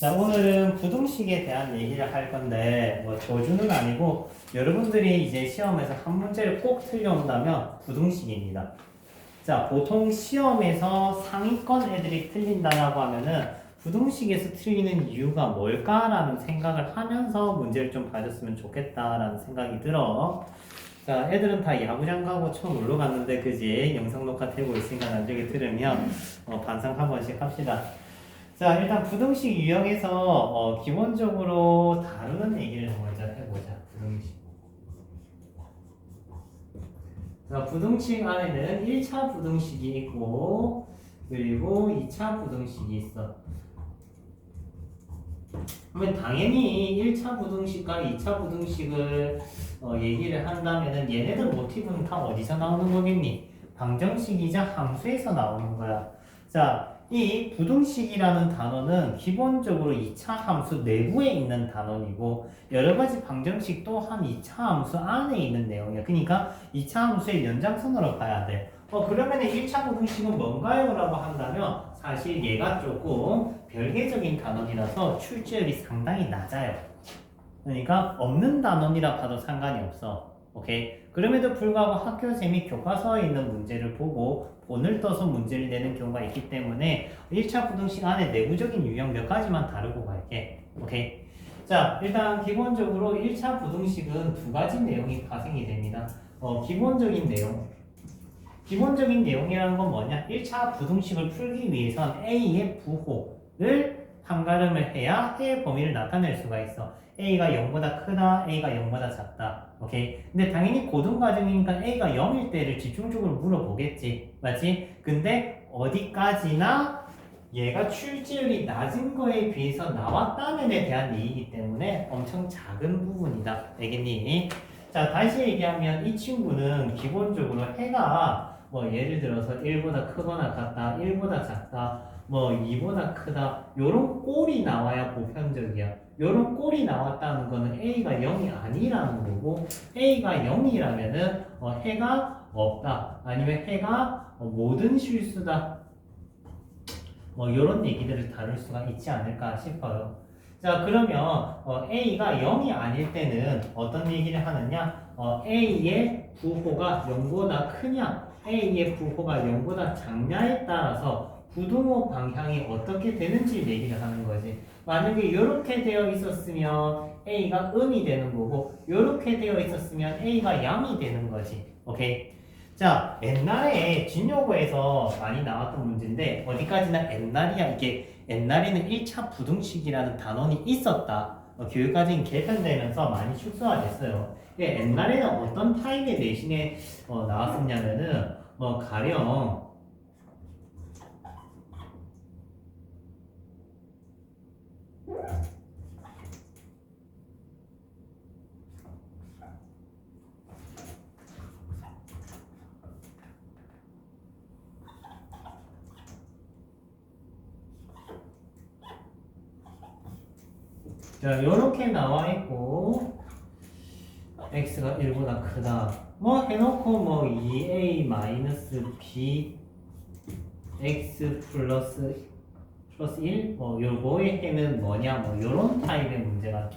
자, 오늘은 부등식에 대한 얘기를 할 건데, 뭐, 저주는 아니고, 여러분들이 이제 시험에서 한 문제를 꼭 틀려온다면 부등식입니다. 자, 보통 시험에서 상위권 애들이 틀린다라고 하면은, 부등식에서 틀리는 이유가 뭘까라는 생각을 하면서 문제를 좀 봐줬으면 좋겠다라는 생각이 들어. 자, 애들은 다 야구장 가고 처음 놀러 갔는데, 그지? 영상 녹화 되고 있으니까 나중에 들으면, 반상 한 번씩 합시다. 자, 일단 부등식 유형에서 기본적으로 다루는 얘기를 먼저 해보자. 부등식. 자, 부등식 안에는 1차 부등식이 있고 그리고 2차 부등식이 있어. 그러면 당연히 1차 부등식과 2차 부등식을 얘기를 한다면은 얘네들 모티브는 다 어디서 나오는 거겠니? 방정식이자 함수에서 나오는 거야. 자, 이 부등식이라는 단어는 기본적으로 2차 함수 내부에 있는 단원이고 여러 가지 방정식 또한 2차 함수 안에 있는 내용이야. 그러니까 2차 함수의 연장선으로 봐야 돼. 그러면 1차 부등식은 뭔가요? 라고 한다면 사실 얘가 조금 별개적인 단원이라서 출제율이 상당히 낮아요. 그러니까 없는 단원이라 봐도 상관이 없어. 오케이? 그럼에도 불구하고 학교생이 교과서에 있는 문제를 보고 본을 떠서 문제를 내는 경우가 있기 때문에 1차 부등식 안에 내부적인 유형 몇 가지만 다루고 갈게. 오케이? 자, 일단 기본적으로 1차 부등식은 두 가지 내용이 파생이 됩니다. 기본적인 내용. 기본적인 내용이라는 건 뭐냐? 1차 부등식을 풀기 위해선 A의 부호를 판가름을 해야 해의 범위를 나타낼 수가 있어. A가 0보다 크다, A가 0보다 작다. 오케이? 근데 당연히 고등과정이니까 A가 0일 때를 집중적으로 물어보겠지. 맞지? 근데 어디까지나 얘가 출제율이 낮은 거에 비해서 나왔다면에 대한 얘기이기 때문에 엄청 작은 부분이다. 알겠니? 자, 다시 얘기하면 이 친구는 기본적으로 해가 뭐 예를 들어서 1보다 크거나 같다, 1보다 작다, 뭐 2보다 크다 요런 꼴이 나와야 보편적이야. 요런 꼴이 나왔다는 거는 A가 0이 아니라는 거고 A가 0이라면은 해가 없다 아니면 해가 모든 실수다 뭐 요런 얘기들을 다룰 수가 있지 않을까 싶어요. 자, 그러면 A가 0이 아닐 때는 어떤 얘기를 하느냐? A의 부호가 0보다 크냐 A의 부호가 0보다 작냐에 따라서 부등호 방향이 어떻게 되는지 얘기를 하는 거지. 만약에 이렇게 되어 있었으면 A가 음이 되는 거고 이렇게 되어 있었으면 A가 양이 되는 거지. 오케이? 자, 옛날에 진요고에서 많이 나왔던 문제인데 어디까지나 옛날이야. 이게 옛날에는 1차 부등식이라는 단원이 있었다. 교육과정이 개편되면서 많이 축소화됐어요. 옛날에는 어떤 타입의 내신에 나왔었냐면은 가령 자, 요렇게 나와 있고 x가 1보다 크다. 뭐 해놓고 뭐 2a-b x 플러스 1? 뭐 요거의 해는 뭐냐 뭐 요런 타입의 문제가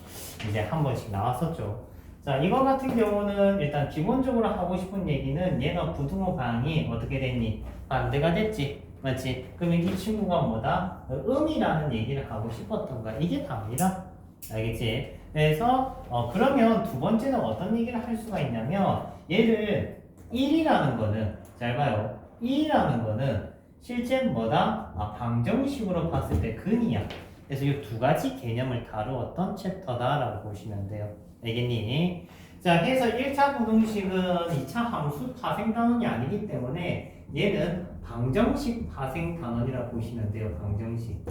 이제 한 번씩 나왔었죠. 자, 이거 같은 경우는 일단 기본적으로 하고 싶은 얘기는 얘가 부등호 방향이 어떻게 됐니? 반대가 됐지. 맞지? 그러면 이 친구가 뭐다? 음이라는 얘기를 하고 싶었던 거야. 이게 답니다. 알겠지? 그래서 그러면 두 번째는 어떤 얘기를 할 수가 있냐면 얘를 1이라는 거는 잘 봐요. 1이라는 거는 실제 뭐다? 방정식으로 봤을 때 근이야. 그래서 이 두 가지 개념을 다루었던 챕터다라고 보시면 돼요. 알겠니? 자, 해서 1차 부등식은 2차 함수 파생 단원이 아니기 때문에 얘는 방정식 파생 단원이라고 보시면 돼요. 방정식.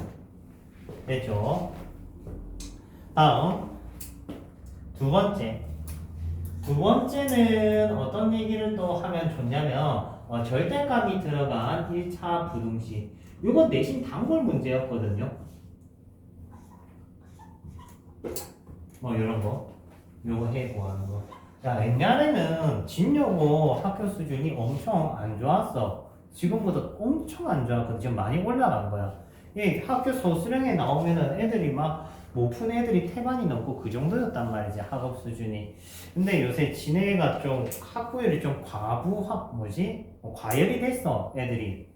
됐죠? 다음 두 번째. 두 번째는 어떤 얘기를 또 하면 좋냐면 절대값이 들어간 1차 부등식. 이거 내신 단골 문제였거든요. 뭐 이런 거. 요거 해보하는 거. 자, 옛날에는 진요고 학교 수준이 엄청 안 좋았어. 지금보다 엄청 안 좋았거든. 지금 많이 올라간 거야. 예, 학교 소수령에 나오면은 애들이 막 못 푼 애들이 태반이 넘고 그 정도였단 말이지, 학업 수준이. 근데 요새 지네가 좀 학부열이 좀 과열이 됐어, 애들이.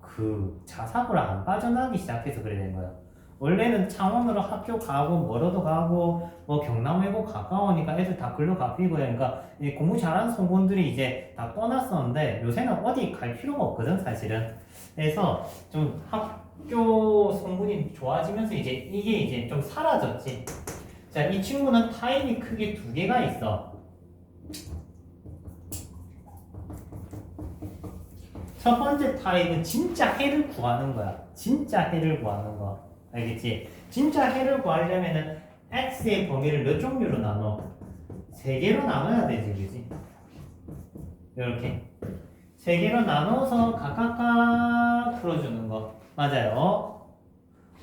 그 자사고를 안 빠져나가기 시작해서 그래 된 거야. 원래는 창원으로 학교 가고 멀어도 가고 뭐 경남 외고 가까우니까 애들 다 글로 가피고 그러니까 이 공부 잘하는 성분들이 이제 다 떠났었는데 요새는 어디 갈 필요가 없거든 사실은. 그래서 좀 학교 성분이 좋아지면서 이제 이게 이제 좀 사라졌지. 자, 이 친구는 타입이 크게 두 개가 있어. 첫 번째 타입은 진짜 해를 구하는 거야. 진짜 해를 구하는 거. 알겠지? 진짜 해를 구하려면은 x의 범위를 몇 종류로 나눠? 세 개로 나눠야 되지, 그지? 이렇게 세 개로 나눠서 각각 풀어주는 거. 맞아요.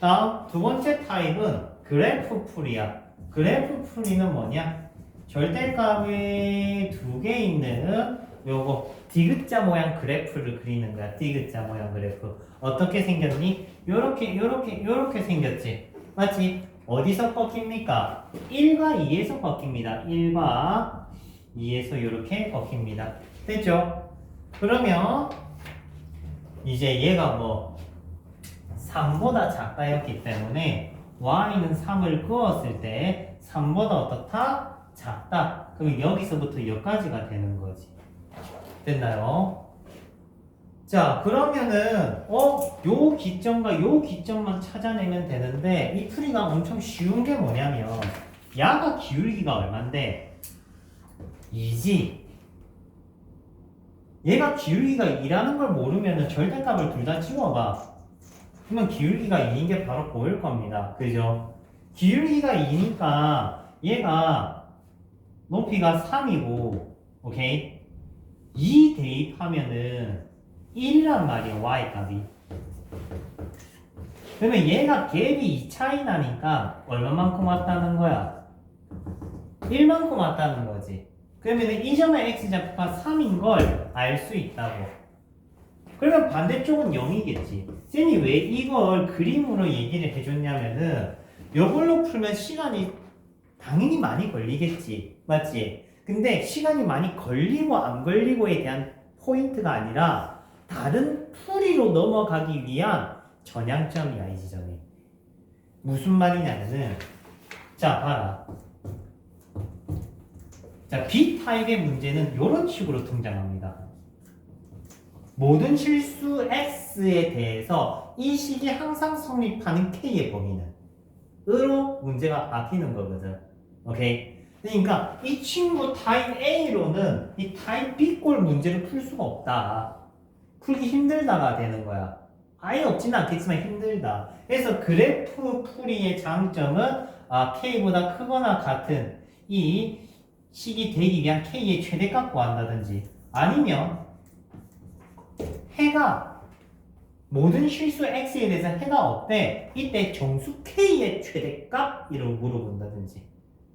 다음 두 번째 타입은 그래프 풀이야. 그래프 풀이는 뭐냐? 절대값이 두 개 있는 요거 디귿자 모양 그래프를 그리는 거야. 디귿자 모양 그래프. 어떻게 생겼니? 요렇게 생겼지. 맞지? 어디서 꺾입니까? 1과 2에서 꺾입니다. 1과 2에서 요렇게 꺾입니다. 됐죠? 그러면 이제 얘가 뭐 3보다 작다였기 때문에 y는 3을 그었을 때 3보다 어떻다? 작다. 그럼 여기서부터 여기까지가 되는 거지. 됐나요? 자, 그러면은 요 기점과 요 기점만 찾아내면 되는데 이 풀이가 엄청 쉬운 게 뭐냐면 야가 기울기가 얼만데 2지. 얘가 기울기가 2라는 걸 모르면은 절대값을 둘 다 집어봐. 그러면 기울기가 2인 게 바로 보일 겁니다. 그죠? 기울기가 2니까 얘가 높이가 3이고 오케이? 2 대입하면은 1이란 말이야, y값이. 그러면 얘가 갭이 2 차이 나니까 얼마만큼 왔다는 거야? 1만큼 왔다는 거지. 그러면 이 점의 x좌표가 3인 걸 알 수 있다고. 그러면 반대쪽은 0이겠지. 쌤이 왜 이걸 그림으로 얘기를 해줬냐면은 이걸로 풀면 시간이 당연히 많이 걸리겠지. 맞지? 근데 시간이 많이 걸리고 안 걸리고에 대한 포인트가 아니라 다른 풀이로 넘어가기 위한 전향점이야, 이 지점이. 무슨 말이냐면은 자, 봐라. 자, B타입의 문제는 이런 식으로 등장합니다. 모든 실수 X에 대해서 이 식이 항상 성립하는 K의 범위는 으로 문제가 바뀌는 거거든. 오케이? 그러니까 이 친구 타입 A로는 이 타입 B꼴 문제를 풀 수가 없다. 풀기 힘들다가 되는 거야. 아예 없지는 않겠지만 힘들다. 그래서 그래프 풀이의 장점은 K보다 크거나 같은 이 식이 되기 위한 K의 최대값 구한다든지 아니면 해가 모든 실수 X에 대해서 해가 없대. 이때 정수 K의 최대값 이라고 물어본다든지.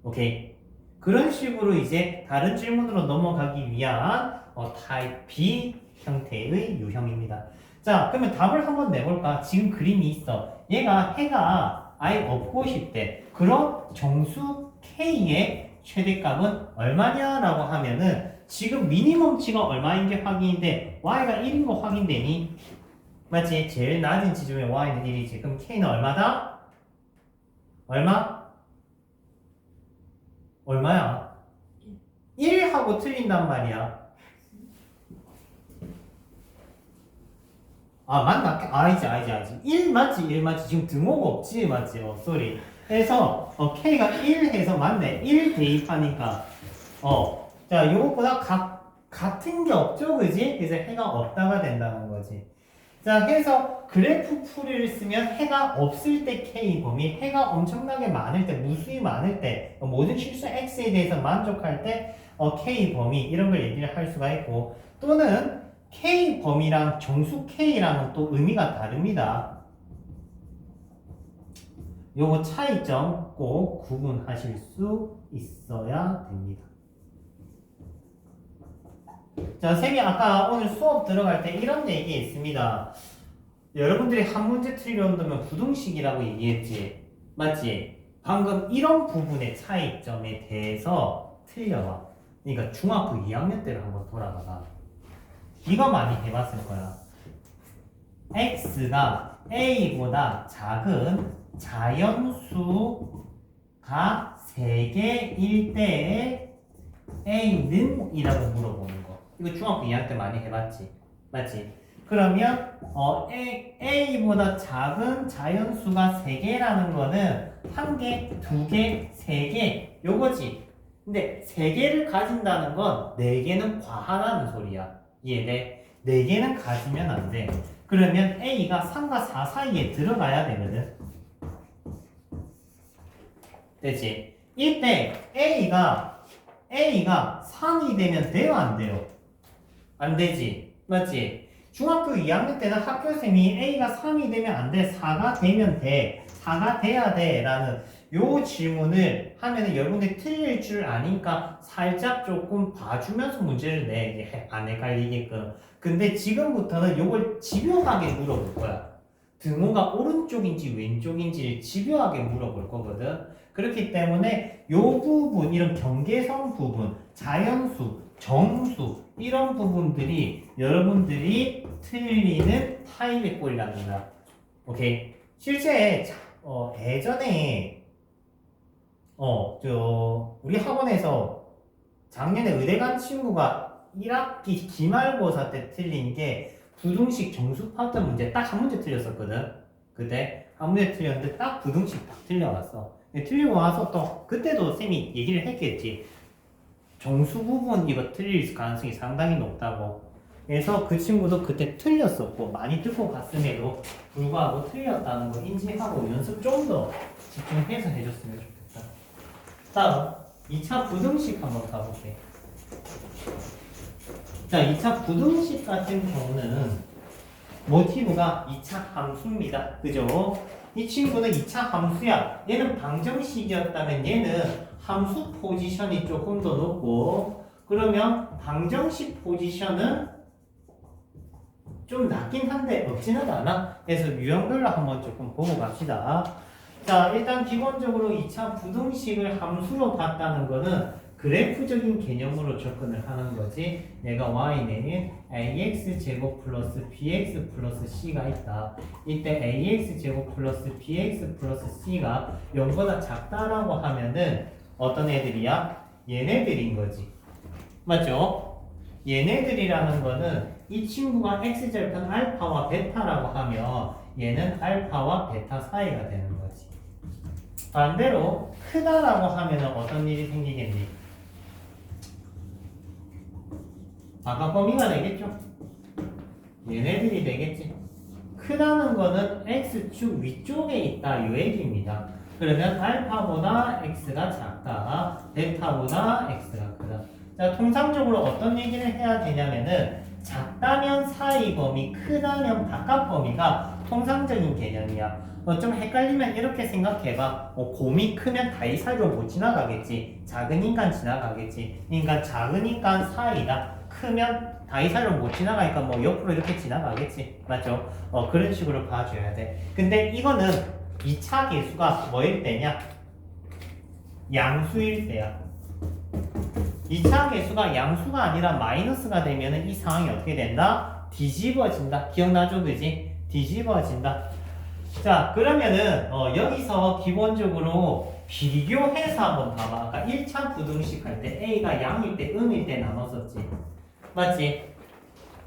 오케이? 그런 식으로 이제 다른 질문으로 넘어가기 위한 타입 B 형태의 유형입니다. 자, 그러면 답을 한번 내볼까? 지금 그림이 있어. 얘가 해가 아예 없고 싶대. 그럼 정수 K의 최대값은 얼마냐라고 하면은 지금 미니멈치가 얼마인 게 확인인데 y가 1인 거 확인되니? 맞지? 제일 낮은 지점에 y는 1이지. 그럼 k는 얼마다? 얼마? 얼마야? 1하고 틀린단 말이야. 맞나? 알지. 1 맞지? 1 맞지? 지금 등호가 없지? 맞지? 쏘리. 그래서 k가 1 해서 맞네. 1 대입하니까 자, 요것보다 같은 게 없죠, 그지? 그래서 해가 없다가 된다는 거지. 자, 그래서 그래프 풀이를 쓰면 해가 없을 때 K 범위, 해가 엄청나게 많을 때, 무수히 많을 때, 모든 실수 X에 대해서 만족할 때 K 범위 이런 걸 얘기를 할 수가 있고, 또는 K 범위랑 정수 K랑은 또 의미가 다릅니다. 요거 차이점 꼭 구분하실 수 있어야 됩니다. 자, 쌤이 아까 오늘 수업 들어갈 때 이런 얘기 있습니다. 여러분들이 한 문제 틀려온다면 부등식이라고 얘기했지. 맞지? 방금 이런 부분의 차이점에 대해서 틀려와. 그러니까 중학교 2학년 때를 한번 돌아가봐. 이거 많이 해봤을 거야. x가 a보다 작은 자연수가 3개일 때에 a는? 이라고 물어보는 거. 이거 중학교 2학년 때 많이 해봤지. 맞지? 그러면 a보다 작은 자연수가 3개라는 거는 1개, 2개, 3개 요거지. 근데 3개를 가진다는 건 4개는 과하다는 소리야. 이해돼? 4개는 가지면 안 돼. 그러면 a가 3과 4 사이에 들어가야 되거든. 되지? 이때 a가 3이 되면 돼요, 안 돼요? 안 되지. 맞지? 중학교 2학년 때는 학교쌤이 a가 3이 되면 안 돼, 4가 되면 돼, 4가 돼야 돼 라는 요 질문을 하면은 여러분들이 틀릴 줄 아니까 살짝 조금 봐주면서 문제를 내. 안 헷갈리게끔. 근데 지금부터는 요걸 집요하게 물어볼 거야. 등호가 오른쪽인지 왼쪽인지를 집요하게 물어볼 거거든. 그렇기 때문에 요 부분, 이런 경계선 부분, 자연수, 정수 이런 부분들이 여러분들이 틀리는 타입의 꼴이라는 거야. 오케이. 실제 예전에 우리 학원에서 작년에 의대 간 친구가 1학기 기말고사 때 틀린 게 부등식 정수 파트 문제 딱 한 문제 틀렸었거든. 그때 한 문제 틀렸는데 딱 부등식 딱 틀려왔어. 틀리고 와서 또 그때도 쌤이 얘기를 했겠지. 정수 부분 이거 틀릴 가능성이 상당히 높다고. 그래서 그 친구도 그때 틀렸었고 많이 듣고 갔음에도 불구하고 틀렸다는 거 인지하고 연습 좀 더 집중해서 해줬으면 좋겠다. 다음 2차 부등식 한번 가볼게. 자, 2차 부등식 같은 경우는 모티브가 2차 함수입니다. 그죠? 이 친구는 2차 함수야. 얘는 방정식이었다면 얘는 함수 포지션이 조금 더 높고, 그러면 방정식 포지션은 좀 낮긴 한데 없지는 않아. 그래서 유형별로 한번 조금 보고 갑시다. 자, 일단 기본적으로 2차 부등식을 함수로 봤다는 거는 그래프적인 개념으로 접근을 하는 거지. 내가 y는 ax제곱 플러스 bx 플러스 c가 있다. 이때 ax제곱 플러스 bx 플러스 c가 0보다 작다라고 하면은 어떤 애들이야? 얘네들인 거지. 맞죠? 얘네들이라는 거는 이 친구가 x절편 알파와 베타라고 하면 얘는 알파와 베타 사이가 되는 거지. 반대로 크다라고 하면 어떤 일이 생기겠니? 아까 범위가 되겠죠? 얘네들이 되겠지? 크다는 거는 x축 위쪽에 있다 이 얘기입니다. 그러면 알파보다 x가 작다, 베타보다 x가 크다. 자, 통상적으로 어떤 얘기를 해야 되냐면은 작다면 사이 범위, 크다면 바깥 범위가 통상적인 개념이야. 좀 헷갈리면 이렇게 생각해봐. 곰이 크면 다리 사이로 못 지나가겠지. 작으니까 지나가겠지. 그러니까 작으니까 사이다. 크면 다리 사이로 못 지나가니까 뭐 옆으로 이렇게 지나가겠지. 맞죠? 그런 식으로 봐줘야 돼. 근데 이거는 2차 계수가 뭐일 때냐? 양수일 때야. 2차 계수가 양수가 아니라 마이너스가 되면 이 상황이 어떻게 된다? 뒤집어진다. 기억나죠? 그지? 뒤집어진다. 자, 그러면은 여기서 기본적으로 비교해서 한번 봐봐. 아까 1차 부등식 할 때 A가 양일 때 음일 때 나눴었지. 맞지?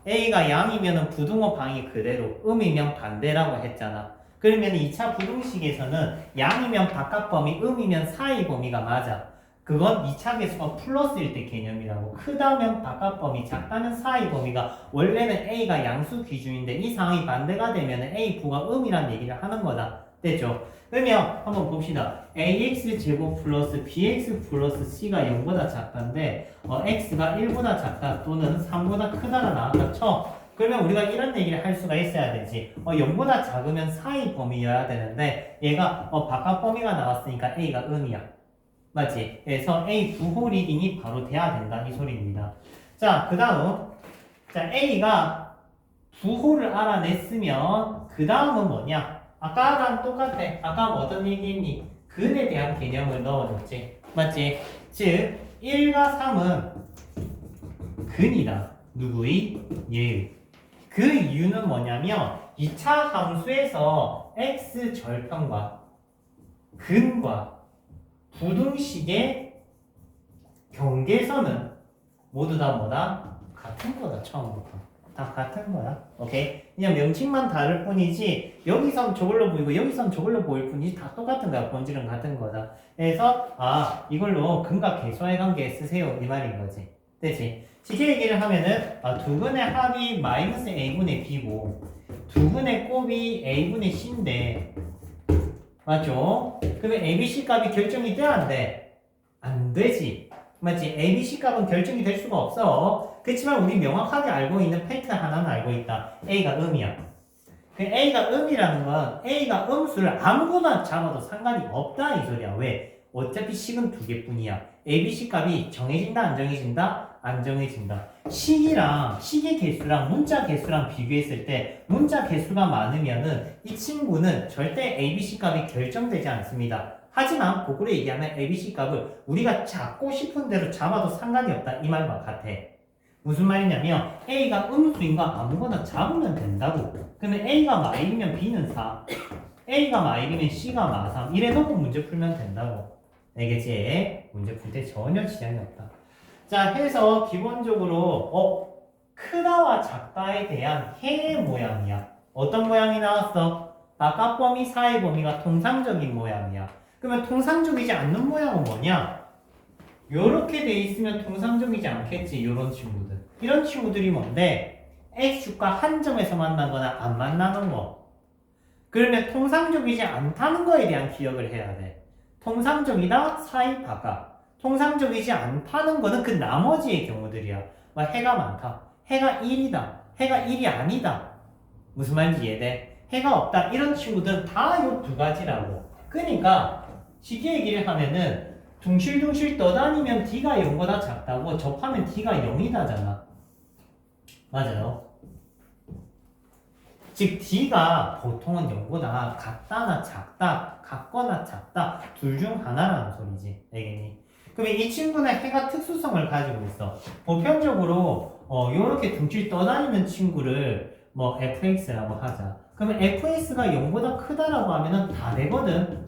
A가 양이면 부등호 방이 그대로, 음이면 반대라고 했잖아. 그러면 2차 부등식에서는 양이면 바깥 범위, 음이면 사이 범위가 맞아. 그건 2차 계수가 플러스일 때 개념이라고. 크다면 바깥 범위, 작다면 사이 범위가 원래는 A가 양수 기준인데 이 상황이 반대가 되면 A 부가 음이란 얘기를 하는 거다. 됐죠? 그러면 한번 봅시다. AX제곱 플러스 BX 플러스 C가 0보다 작다인데 X가 1보다 작다 또는 3보다 크다가 나왔다 쳐. 그러면 우리가 이런 얘기를 할 수가 있어야 되지. 0보다 작으면 사이 범위여야 되는데 얘가 바깥 범위가 나왔으니까 A가 음이야. 맞지? 그래서 A 부호 리딩이 바로 돼야 된다 이 소리입니다. 자, 그 다음 자 A가 부호를 알아냈으면 그 그 다음은 뭐냐? 아까랑 똑같아. 아까 어떤 얘기했니? 근에 대한 개념을 넣어줬지. 맞지? 즉 1과 3은 근이다. 누구의? 얘의. 그 이유는 뭐냐면 2차 함수에서 x 절편과 근과 부등식의 경계선은 모두 다 뭐다? 같은 거다. 처음부터 다 같은 거야. 오케이? 그냥 명칭만 다를 뿐이지 여기선 저걸로 보이고 여기선 저걸로 보일 뿐이지 다 똑같은 거야. 본질은 같은 거다. 그래서 이걸로 근과 계수의 관계 쓰세요 이 말인 거지. 되지? 쉽게 얘기를 하면은 두 근의 합이 마이너스 a분의 b고 두 근의 곱이 a분의 c인데 맞죠? 그러면 ABC 값이 결정이 돼야 안 돼? 안 되지. 맞지? ABC 값은 결정이 될 수가 없어. 그렇지만 우리 명확하게 알고 있는 팩트 하나는 알고 있다. A가 음이야. 그 A가 음이라는 건 A가 음수를 아무거나 잡아도 상관이 없다 이 소리야. 왜? 어차피 식은 두 개뿐이야. ABC 값이 정해진다 안 정해진다? 안 정해진다. 식이랑 식의 개수랑 문자 개수랑 비교했을 때 문자 개수가 많으면은 이 친구는 절대 ABC 값이 결정되지 않습니다. 하지만 거꾸로 얘기하면 ABC 값을 우리가 잡고 싶은 대로 잡아도 상관이 없다 이 말과 같아. 무슨 말이냐면 A가 음수인 거 아무거나 잡으면 된다고. 그러면 A가 마일이면 B는 4, A가 마일이면 C가 마3 이래 놓고 문제 풀면 된다고. 알겠지? 문제 풀 때 전혀 지장이 없다. 자, 해서 기본적으로 크다와 작다에 대한 해의 모양이야. 어떤 모양이 나왔어? 아까 범위, 사의 범위가 통상적인 모양이야. 그러면 통상적이지 않는 모양은 뭐냐? 요렇게 돼 있으면 통상적이지 않겠지. 요런 친구들. 이런 친구들이 뭔데? x축과 한 점에서 만나거나 안 만나는 거. 그러면 통상적이지 않다는 거에 대한 기억을 해야 돼. 통상적이다, 사이 바깥. 통상적이지 않다는 거는 그 나머지의 경우들이야. 해가 많다. 해가 1이다. 해가 1이 아니다. 무슨 말인지 이해돼? 해가 없다. 이런 친구들은 다 요 두 가지라고. 그러니까 쉽게 얘기를 하면은 둥실둥실 떠다니면 D가 0보다 작다고 접하면 D가 0이다잖아. 맞아요. 즉 D가 보통은 0보다 같다나 작다, 같거나 작다 둘 중 하나라는 소리지. 알겠니? 그러면 이 친구는 해가 특수성을 가지고 있어. 보편적으로 요렇게 둥실 떠다니는 친구를 fx라고 하자. 그러면 fx가 0보다 크다라고 하면은 다 되거든.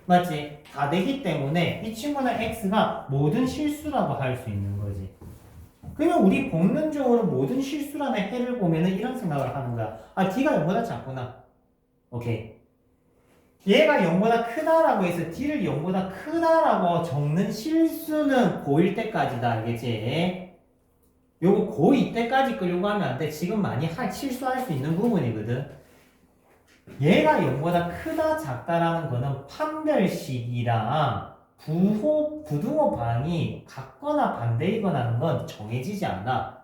맞지? 다 되기 때문에 이 친구는 x가 모든 실수라고 할 수 있는 거지. 그러면 우리 본능적으로 모든 실수라는 해를 보면은 이런 생각을 하는 거야. D가 0보다 작구나. 오케이. 얘가 0보다 크다라고 해서 D를 0보다 크다라고 적는 실수는 고1 때까지다. 알겠지? 요거 고2 때까지 끌려고 하면 안 돼. 지금 많이 실수할 수 있는 부분이거든. 얘가 0보다 크다 작다라는 거는 판별식이랑 부등호 방이 같거나 반대이거나 하는 건 정해지지 않아.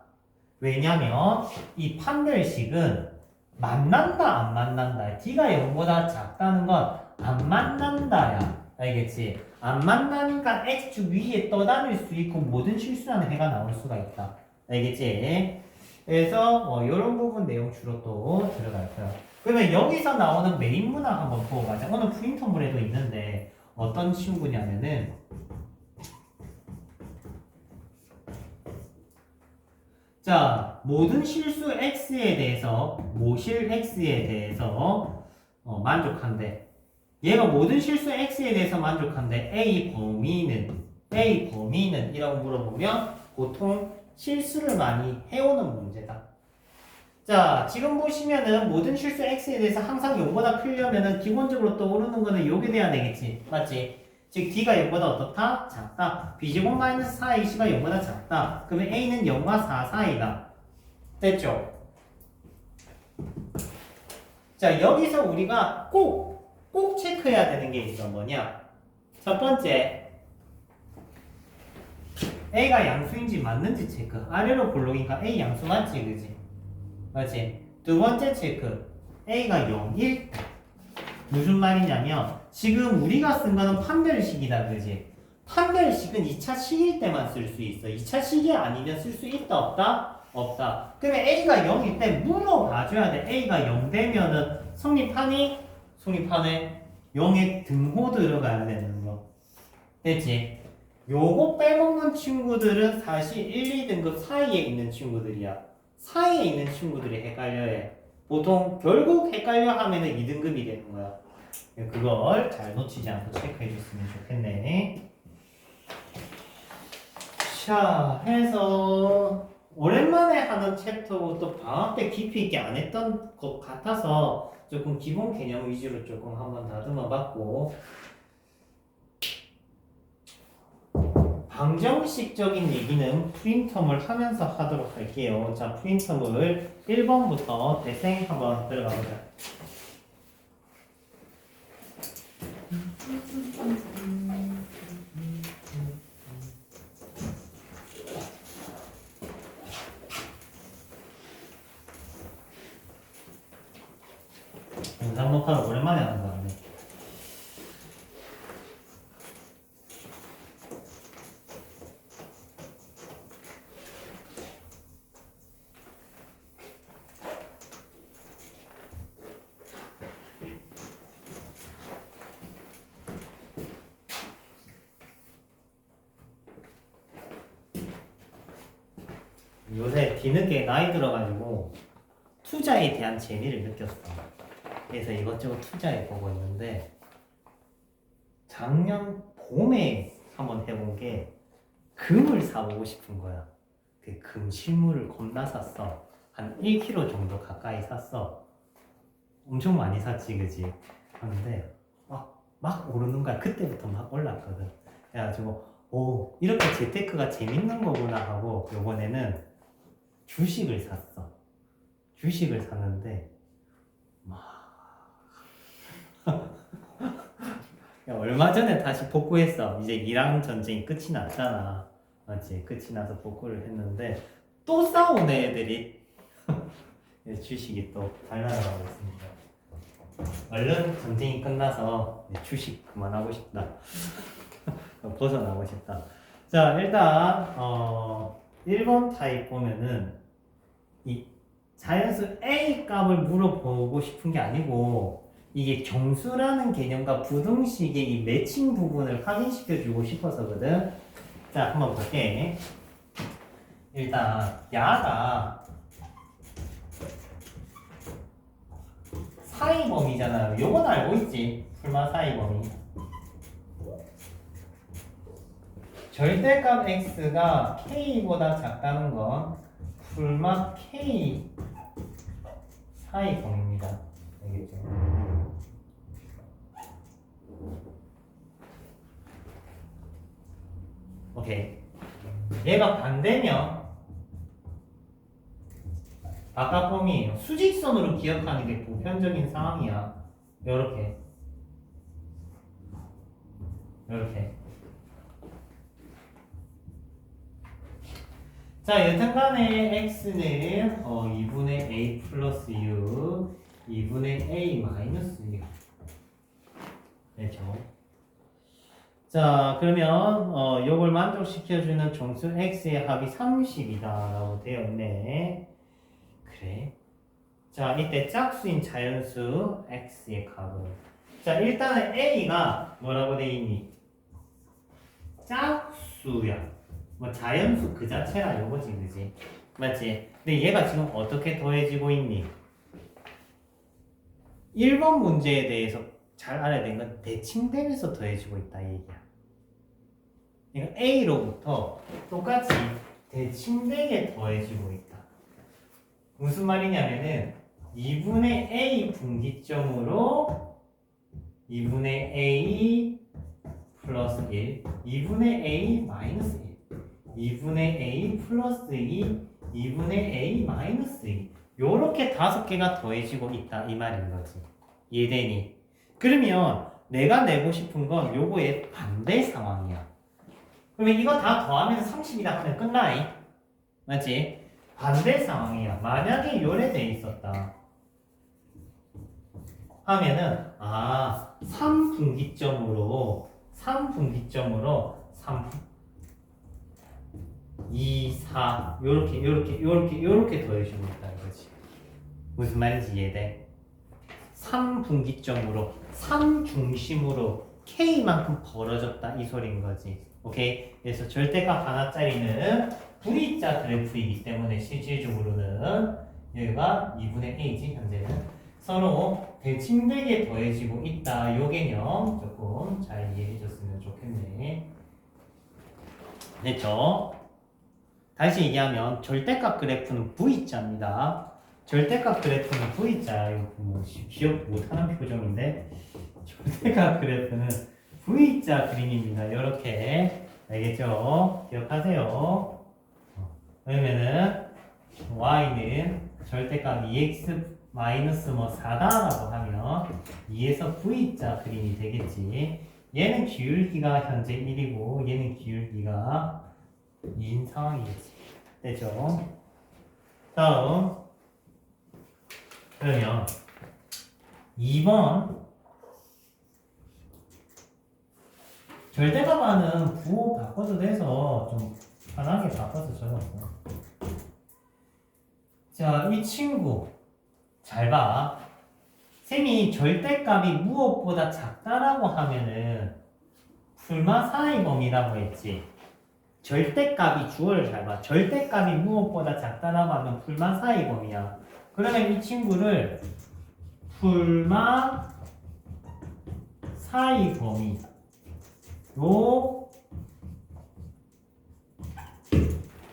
왜냐면 이 판별식은 만난다 안 만난다. D가 0보다 작다는 건 안 만난다야. 알겠지? 안 만나니까 X축 위에 떠다닐 수 있고 모든 실수라는 해가 나올 수가 있다. 알겠지? 그래서 이런 부분 내용 주로 또 들어갈 거야. 그러면 여기서 나오는 메인 문항 한번 보고 가자. 오늘 프린터물에도 있는데 어떤 친구냐면은 자, 모든 실수 x에 대해서 모실 x에 대해서 만족한대. 얘가 모든 실수 x에 대해서 만족한대. A 범위는 이라고 물어보면 보통 실수를 많이 해오는 문제다. 자, 지금 보시면은 모든 실수 x에 대해서 항상 0보다 크려면은 기본적으로 떠오르는 거는 요게 돼야 되겠지. 맞지? 즉 D가 0보다 어떻다? 작다. B제곱 마이너스 4AC가 0보다 작다. 그러면 A는 0과 4 사이다. 됐죠? 자, 여기서 우리가 꼭 체크해야 되는 게 있어. 뭐냐? 첫 번째, A가 양수인지 맞는지 체크. 아래로 볼록이니까 A 양수 맞지? 그지? 맞지? 두 번째 체크. A가 0, 1. 무슨 말이냐면 지금 우리가 쓴 거는 판별식이다. 그지? 판별식은 2차 식일 때만 쓸 수 있어. 2차 식이 아니면 쓸 수 있다 없다? 없다. 그러면 A가 0일 때 물어봐줘야 돼. A가 0 되면은 성립하니? 성립하네. 0에 등호 들어가야 되는 거. 됐지? 요거 빼먹는 친구들은 사실 1, 2등급 사이에 있는 친구들이야. 사이에 있는 친구들이 헷갈려해. 보통 결국 헷갈려 하면은 2등급이 되는 거야. 그걸 잘 놓치지 않고 체크해 줬으면 좋겠네. 자, 해서 오랜만에 하는 챕터고 또 방학 때 깊이 있게 안 했던 것 같아서 조금 기본 개념 위주로 조금 한번 다듬어 봤고, 방정식적인 얘기는 프린텀을 하면서 하도록 할게요. 자, 프린텀을 1번부터 대생 한번 들어가 보자. 영상 녹화를 오랜만에 하는 거 같네. 요새 뒤늦게 나이 들어가지고 투자에 대한 재미를 느꼈어. 그래서 이것저것 투자해보고 있는데 작년 봄에 한번 해본 게 금을 사보고 싶은 거야. 그 금 실물을 겁나 샀어. 한 1kg 정도 가까이 샀어. 엄청 많이 샀지, 그지? 하는데 막 오르는 거야. 그때부터 막 올랐거든. 그래가지고 오, 이렇게 재테크가 재밌는 거구나 하고 요번에는 주식을 샀어. 주식을 샀는데 얼마 전에 다시 복구했어. 이제 이란 전쟁이 끝이 났잖아. 맞지? 끝이 나서 복구를 했는데 또 싸우네 애들이. 주식이 또 달라나가고 있습니다. 얼른 전쟁이 끝나서 주식 그만하고 싶다. 벗어나고 싶다. 자, 일단 1번 타입 보면은 이 자연수 A 값을 물어보고 싶은 게 아니고 이게 정수라는 개념과 부등식의 이 매칭 부분을 확인시켜 주고 싶어서거든. 자, 한번 볼게. 일단 야가 사이범위잖아요. 요건 알고 있지? 풀마 사이범위. 절대값 x가 k보다 작다는 건 풀마 k 사이범위입니다. 알겠죠? 오케이. 얘가 반대면 바깥범위예요. 수직선으로 기억하는 게 보편적인 상황이야. 요렇게. 자, 여튼간에 x는 2분의 a 플러스 u 2분의 a 마이너스 u. 됐죠? 자, 그러면 요걸 만족시켜주는 정수 x의 합이 30이다 라고 되어 있네. 그래. 자, 이때 짝수인 자연수 x의 값은, 자, 일단은 a가 뭐라고 되어 있니? 짝수야. 뭐 자연수 그 자체라 요거지, 그지? 맞지? 근데 얘가 지금 어떻게 더해지고 있니? 1번 문제에 대해서 잘 알아야 되는 건 대칭되면서 더해지고 있다 이 얘기야. 그러니까 A로부터 똑같이 대칭되게 더해지고 있다. 무슨 말이냐면은 2분의 A 분기점으로 2분의 A 플러스 1, 2분의 A 마이너스 1, 2분의 A 플러스 2, 2분의 A 마이너스 2 요렇게 5개가 더해지고 있다 이 말인 거지. 이해되니? 그러면 내가 내고 싶은 건 요거의 반대 상황이야. 그러면 이거 다 더하면 30이다 하면 끝나이. 맞지? 반대 상황이야. 만약에 요래 돼 있었다 하면은 3분기점으로 2, 4 요렇게 더해주면 된다 이거지. 무슨 말인지 이해돼? 3분기점으로 3중심으로 K만큼 벌어졌다 이 소리인 거지. 오케이? 그래서 절대값 하나짜리는 V자 그래프이기 때문에 실질적으로는 여기가 2분의 A지 현재는 서로 대칭되게 더해지고 있다. 요 개념 조금 잘 이해해줬으면 좋겠네. 됐죠? 다시 얘기하면 절대값 그래프는 V자입니다. 절대값 그래프는 V자. 이거 뭐 기억 못하는 표정인데 절대값 그래프는 V자 그림입니다. 이렇게 알겠죠? 기억하세요. 그러면은 y는 절대값 2x 마이너스 뭐 4다라고 하면 2에서 V자 그림이 되겠지. 얘는 기울기가 현재 1이고 얘는 기울기가 2인 상황이겠지. 됐죠? 다음 그러면 2번 절대값하는 부호 바꿔도 돼서 좀 편하게 바꿔서 적었어. 자, 이 친구 잘 봐. 셈이 절대값이 무엇보다 작다라고 하면은 풀마 사이 범위라고 했지. 절대값이 주어를 잘 봐. 절대값이 무엇보다 작다라고 하면 풀마 사이 범위야. 그러면 이 친구를 풀마 사이 범위로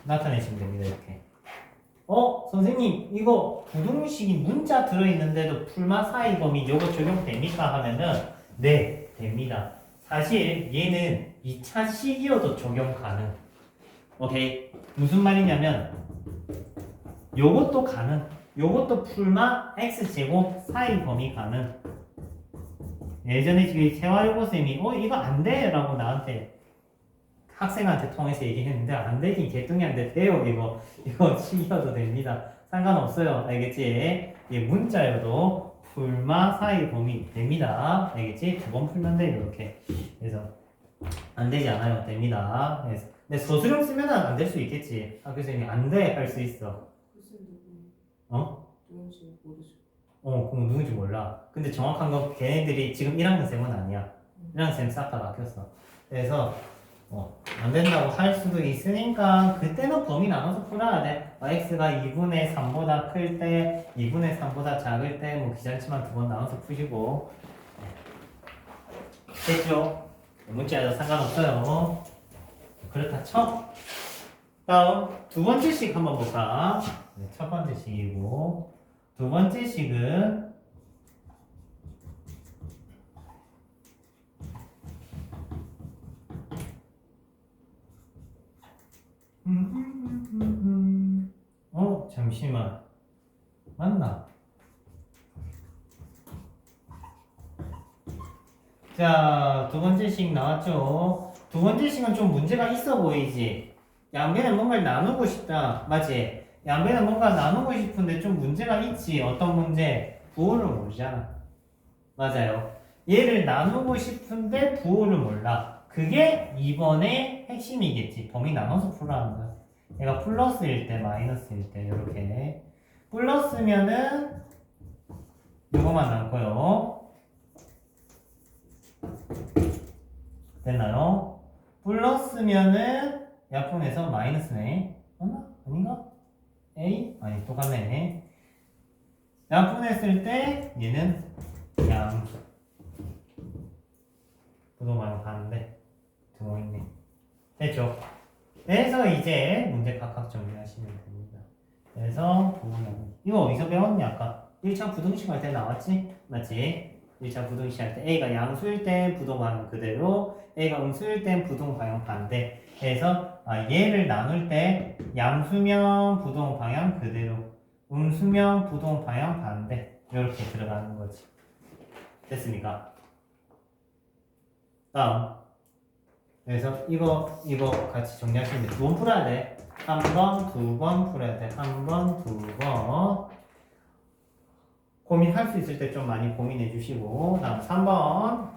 나타내시면 됩니다. 이렇게. 선생님 이거 부등식이 문자 들어있는데도 풀마 사이 범위 요거 적용됩니까? 하면은 네, 됩니다. 사실 얘는 2차식이어도 적용 가능. 오케이? 무슨 말이냐면 요것도 가능. 요것도 풀마 x제곱 사이 범위 가능. 예전에 지금 세화여고쌤이 이거 안 돼! 라고 나한테 학생한테 통해서 얘기했는데 안 되긴 개똥이 안 돼. 돼요. 이거 식이어도 됩니다. 상관없어요. 알겠지? 이 문자여도 풀마 사이 범위 됩니다. 알겠지? 두 번 풀면 돼. 이렇게. 그래서 안 되지 않아요. 됩니다. 그래서 근데 서술형 쓰면 안 될 수 있겠지. 학교생이 안 돼 할 수 있어. 누군지 모르죠. 그럼 누군지 몰라. 근데 정확한 건 걔네들이 지금 1학년 쌤은 아니야. 1학년 쌤 싹 다 바뀌었어. 그래서 안 된다고 할 수도 있으니까 그때는 범위 나눠서 풀어야 돼. x가 2분의 3보다 클 때, 2분의 3보다 작을 때 뭐 귀찮지만 두 번 나눠서 푸시고. 됐죠? 문자에도 상관없어요. 그렇다 쳐. 다음 두 번째 식 한번 볼까? 네, 첫 번째 식이고 두 번째 식은 잠시만 맞나? 자, 두 번째 식 나왔죠? 두 번째 식은 좀 문제가 있어 보이지? 양변에 뭔가를 나누고 싶다. 맞지? 양변에 뭔가 나누고 싶은데 좀 문제가 있지. 어떤 문제? 부호를 모르잖아. 맞아요. 얘를 나누고 싶은데 부호를 몰라. 그게 2번의 핵심이겠지. 범위 나눠서 풀어라는 거야. 얘가 플러스일 때, 마이너스일 때 이렇게. 플러스면은 요거만 남고요. 됐나요? 플러스면은 약분해서 마이너스네. 맞나? 아닌가? A? 아니 똑같네. 약분했을 때 얘는 양수. 부동반응 가는데 들어있네. 됐죠? 그래서 이제 문제 각각 정리하시면 됩니다. 그래서 부분 이거 어디서 배웠니 아까? 1차 부등식 할 때 나왔지? 맞지? 1차 부등식 할 때 A가 양수일 때 부동반응 그대로 A가 음수일 땐 부동방향 반대. 그래서 얘를 나눌 때 양수면 부동방향 그대로 음수면 부동방향 반대 이렇게 들어가는 거지. 됐습니까? 다음 그래서 이거 같이 정리하시면 돼. 두 번 풀어야 돼. 한 번, 두 번 풀어야 돼. 한 번, 두 번. 고민할 수 있을 때 좀 많이 고민해 주시고 다음 3번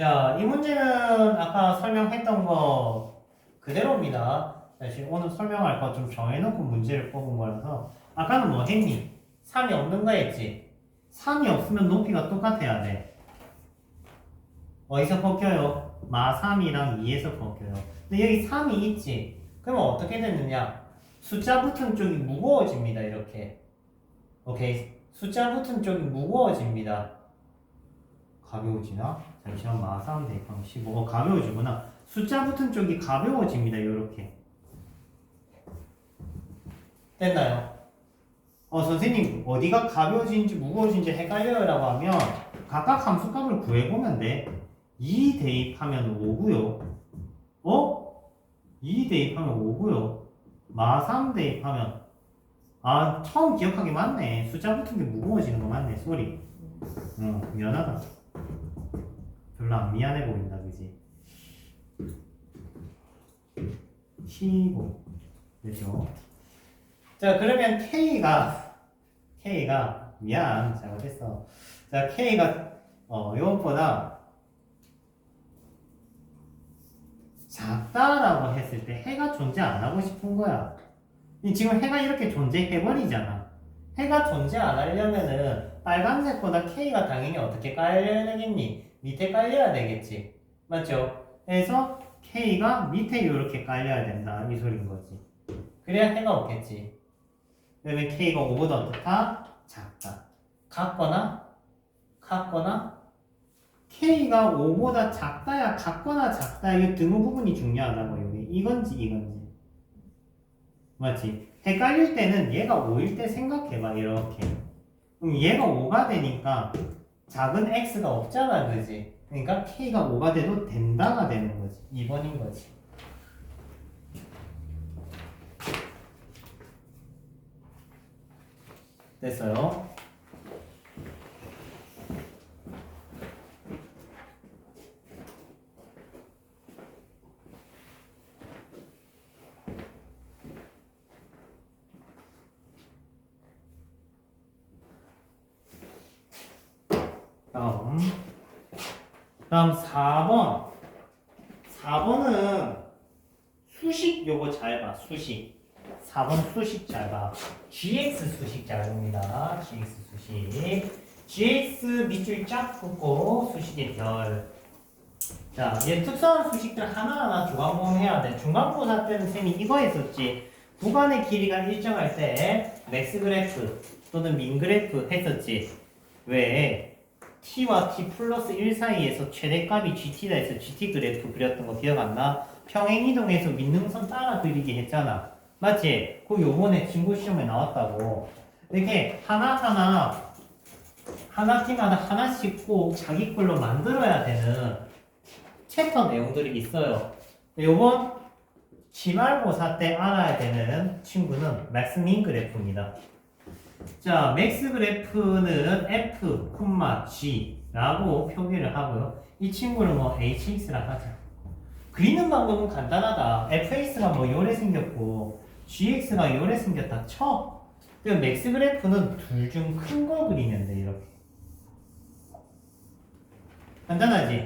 자, 이 문제는 아까 설명했던 거 그대로입니다. 사실 오늘 설명할 거 좀 정해놓고 문제를 뽑은 거라서 아까는 뭐 했니? 3이 없는 거 했지? 3이 없으면 높이가 똑같아야 돼. 어디서 벗겨요? 마 3이랑 2에서 벗겨요. 근데 여기 3이 있지? 그러면 어떻게 되느냐? 숫자 붙은 쪽이 무거워집니다. 이렇게. 오케이. 숫자 붙은 쪽이 무거워집니다. 가벼워지나? 잠시만 마3 대입하면 15. 가벼워지구나. 숫자 붙은 쪽이 가벼워집니다. 이렇게. 됐나요? 선생님 어디가 가벼워지는지 무거워지는지 헷갈려요 라고 하면 각각 함수값을 구해보면 돼. 2 대입하면 5고요. 2 대입하면 5고요. 마3 대입하면 처음 기억하기 맞네. 숫자 붙은 게 무거워지는 거 맞네. 쏘리. 미안하다. 별로 안 미안해 보인다. 그지? 15 그죠? 자 그러면 K가 미안 잘못했어. 자 K가 이것보다 작다라고 했을 때 해가 존재 안 하고 싶은 거야. 지금 해가 이렇게 존재해버리잖아. 해가 존재 안 하려면은 빨간색보다 K가 당연히 어떻게 깔려야 되겠니? 밑에 깔려야 되겠지. 맞죠? 그래서 K가 밑에 이렇게 깔려야 된다. 이 소린 거지. 그래야 해가 없겠지. 그러면 K가 5보다 어떻다? 작다. 같거나 K가 5보다 작다야 같거나 작다. 이 등호 부분이 중요하다고. 여기 이건지 맞지? 헷갈릴 때는 얘가 5일 때 생각해봐. 이렇게. 그럼 얘가 5가 되니까 작은 x가 없잖아. 그지? 그러니까 K가 5가 돼도 된다가 되는 거지. 2번인 거지. 됐어요? 다음 4번. 4번은 수식 요거 잘 봐. 수식. 4번 수식 잘 봐. GX 수식 잘 봅니다. GX 수식. GX 밑줄 쫙 긋고 수식의 별. 자, 얘 특수한 수식들 하나하나 주관공해야 돼. 중간고사 때는 쌤이 이거 했었지. 구간의 길이가 일정할 때 맥스 그래프 또는 민 그래프 했었지. 왜? t와 t 플러스 1 사이에서 최대값이 gt다 해서 gt 그래프 그렸던 거 기억 안 나? 평행이동해서 민능선 따라 그리기 했잖아. 맞지? 그거 요번에 진고 시험에 나왔다고. 이렇게 하나하나 하나팀마다 하나씩 꼭 자기 걸로 만들어야 되는 챕터 내용들이 있어요. 요번 기말고사 때 알아야 되는 친구는 맥스민 그래프입니다. 자, 맥스 그래프는 f, g라고 표기를 하고요. 이 친구는 뭐 hx라 하자. 그리는 방법은 간단하다. fx가 뭐 요래 생겼고 gx가 요래 생겼다 쳐. 그럼 맥스 그래프는 둘 중 큰 거 그리면 돼. 이렇게. 간단하지?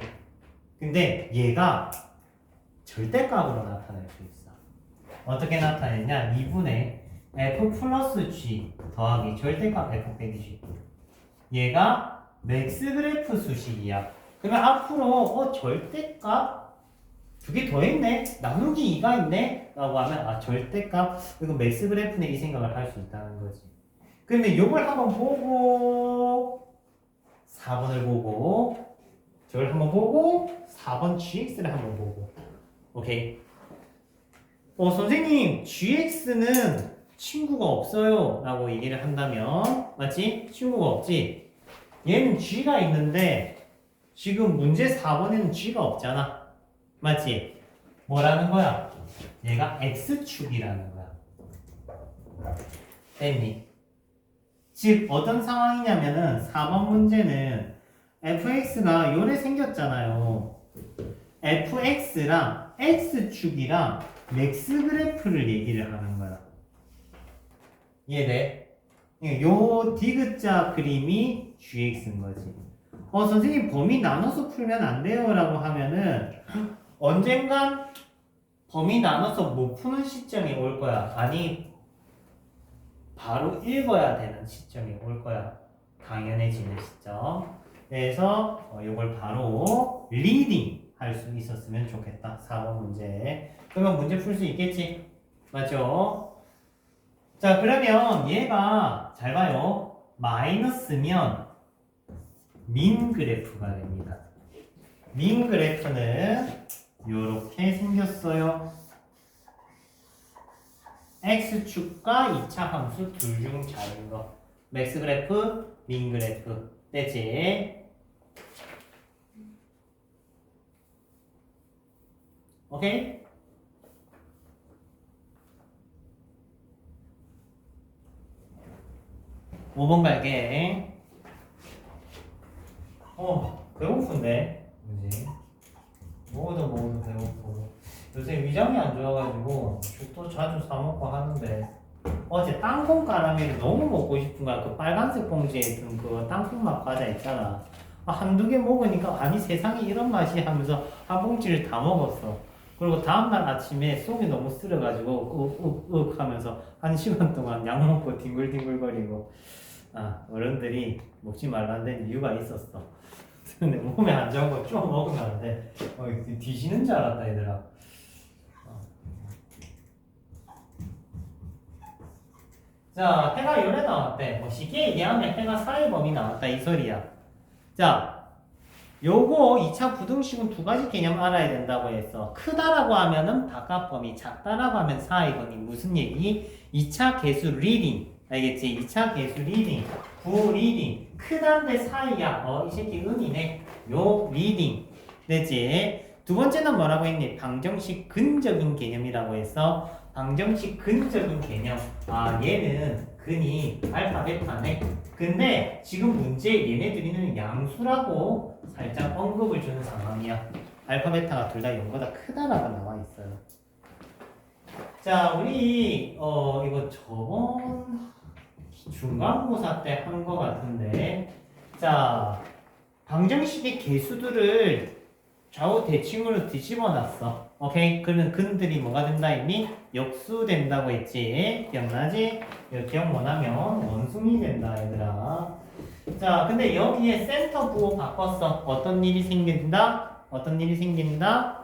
근데 얘가 절대값으로 나타낼 수 있어. 어떻게 나타내냐? 2분의 f 플러스 g 더하기 절대값 f 빼기 g. 얘가 맥스 그래프 수식이야. 그러면 앞으로 절대값 두 개 더 있네? 나누기 2가 있네? 라고 하면 절대값 이거 맥스 그래프네 이 생각을 할 수 있다는 거지. 그러면 이걸 한번 보고 4번을 보고 저걸 한번 보고 4번 gx를 한번 보고 오케이. 선생님 gx는 친구가 없어요 라고 얘기를 한다면 맞지? 친구가 없지? 얘는 g가 있는데 지금 문제 4번에는 g가 없잖아. 맞지? 뭐라는 거야? 얘가 x축이라는 거야. 됐니? 즉 어떤 상황이냐면은 4번 문제는 fx가 요래 생겼잖아요. fx랑 x축이랑 맥스 그래프를 얘기를 하는 거야. 이해돼? 요 디귿자 그림이 gx인 거지. 선생님 범위 나눠서 풀면 안 돼요 라고 하면은 언젠간 범위 나눠서 못 푸는 시점이 올 거야. 아니 바로 읽어야 되는 시점이 올 거야. 당연해지는 시점. 그래서 이걸 바로 리딩 할 수 있었으면 좋겠다. 4번 문제. 그러면 문제 풀 수 있겠지? 맞죠? 자, 그러면 얘가 잘 봐요. 마이너스면 민 그래프가 됩니다. 민 그래프는 이렇게 생겼어요. x축과 2차 함수 둘 중 작은 거. 맥스 그래프, 민 그래프. 됐지? 오케이? (5번) 갈게. 배고픈데? 뭐지? 먹어도 배고프고. 요새 위장이 안 좋아가지고 죽도 자주 사 먹고 하는데 어제 땅콩 까라멜이 너무 먹고 싶은 거야. 그 빨간색 봉지에 든 그 땅콩 맛 과자 있잖아. 한두 개 먹으니까 아니 세상에 이런 맛이 하면서 한 봉지를 다 먹었어. 그리고 다음날 아침에 속이 너무 쓰려가지고 윽윽 하면서 1시간 동안 약 먹고 뒹굴뒹굴거리고. 어른들이 먹지 말라는 이유가 있었어. 근데 몸에 안 좋은 거 좀 먹으면 안 돼. 뒤지는 줄 알았다 얘들아. 자, 해가 열에 나왔대. 쉽게 얘기하면 해가 사의 범위 나왔다 이 소리야. 자, 요거 2차 부등식은 두 가지 개념 알아야 된다고 했어. 크다라고 하면은 바깥 범위, 작다라고 하면 사의 범위. 무슨 얘기? 2차 계수 리딩. 알겠지? 2차 계수 리딩, 부 리딩. 크다인데 사이야. 이 새끼 은이네. 요 리딩. 됐지? 두 번째는 뭐라고 했니? 방정식 근적인 개념이라고 해서 방정식 근적인 개념. 얘는 근이 알파 베타네. 근데 지금 문제 얘네들이는 양수라고 살짝 언급을 주는 상황이야. 알파 베타가 둘 다 0보다 크다라고 나와 있어요. 자, 우리 이거 저번 중간고사 때 한 거 같은데, 자, 방정식의 개수들을 좌우 대칭으로 뒤집어 놨어. 오케이? 그러면 근들이 뭐가 된다 했니? 역수 된다고 했지? 기억나지? 기억 못하면 원숭이 된다 얘들아. 자, 근데 여기에 센터 부호 바꿨어. 어떤 일이 생긴다? 어떤 일이 생긴다?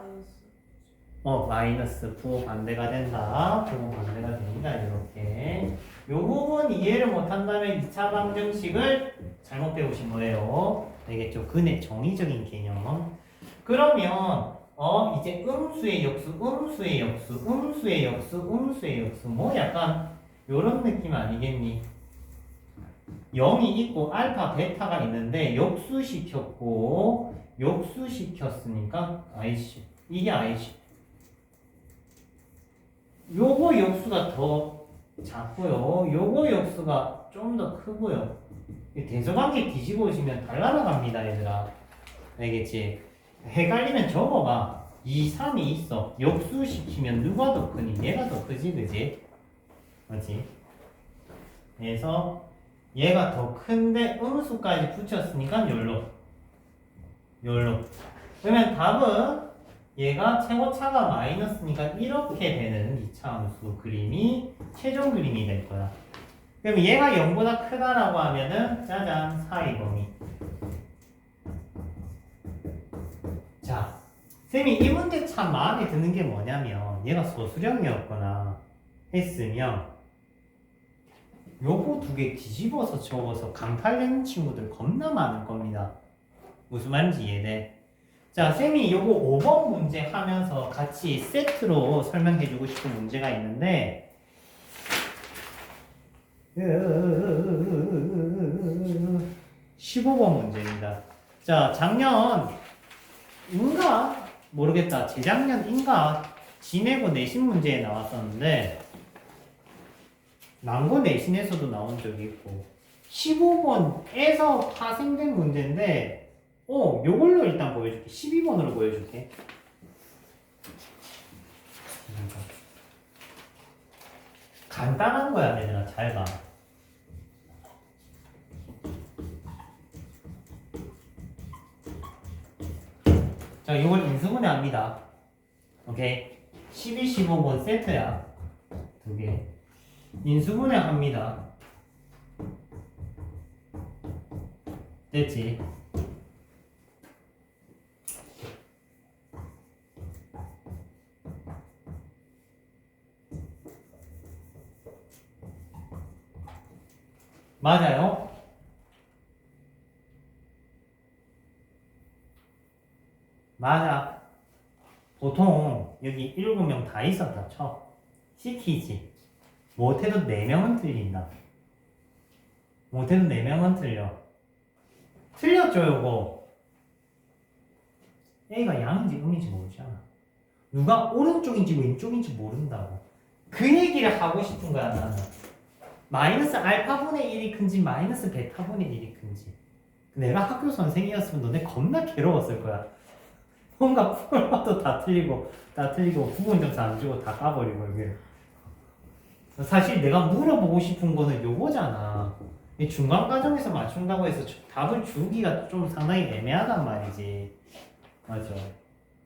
마이너스 부호 반대가 된다. 부호 반대가 됩니다. 이렇게. 요 부분 이해를 못한다면 2차 방정식을 잘못 배우신 거예요. 알겠죠? 근의 정의적인 개념. 그러면 이제 음수의 역수, 음수의 역수, 음수의 역수, 음수의 역수 뭐 약간 요런 느낌 아니겠니? 0이 있고 알파, 베타가 있는데 역수시켰고 역수시켰으니까 IC. 이게 IC. 요거 역수가 더 작고요. 요거 역수가 좀 더 크고요. 대소관계 뒤집어 오시면 달 날아갑니다, 얘들아. 알겠지? 헷갈리면 적어봐. 2, 3이 있어. 역수시키면 누가 더 크니? 얘가 더 크지, 그지? 맞지? 그래서 얘가 더 큰데 음수까지 붙였으니까 열로. 그러면 답은 얘가 최고차가 마이너스니까 이렇게 되는 2차 함수 그림이 최종 그림이 될 거야. 그럼 얘가 0보다 크다라고 하면은 짜잔 사이 범위. 자, 쌤이 이 문제 참 마음에 드는 게 뭐냐면 얘가 소수령이었거나 했으면 요거 두 개 뒤집어서 적어서 강탈되는 친구들 겁나 많을 겁니다. 무슨 말인지 이해돼? 자, 쌤이 요거 5번 문제 하면서 같이 세트로 설명해주고 싶은 문제가 있는데 15번 문제입니다. 자, 작년인가? 모르겠다. 재작년인가? 지내고 내신 문제에 나왔었는데 난고 내신에서도 나온 적이 있고 15번에서 파생된 문제인데 요걸로 일단 보여줄게. 12번으로 보여줄게. 간단한 거야, 얘들아. 잘 봐. 자, 이걸 인수분해합니다. 오케이. 12, 15번 세트야. 두 개. 인수분해합니다. 됐지? 맞아요? 맞아. 보통 여기 7명 다 있었다 쳐. 시키지. 못해도 4명은 틀린다. 못해도 4명은 틀려. 틀렸죠, 요거. A가 양인지 음인지 모르잖아. 누가 오른쪽인지 왼쪽인지 모른다고. 그 얘기를 하고 싶은 거야, 나는. 마이너스 알파분의 1이 큰지 마이너스 베타분의 1이 큰지. 내가 학교 선생이었으면 너네 겁나 괴로웠을 거야. 뭔가 풀어도 다 틀리고 부분점수 안 주고 다 까버리고 이게. 사실 내가 물어보고 싶은 거는 요거잖아. 이 중간 과정에서 맞춘다고 해서 답을 주기가 좀 상당히 애매하단 말이지. 맞죠?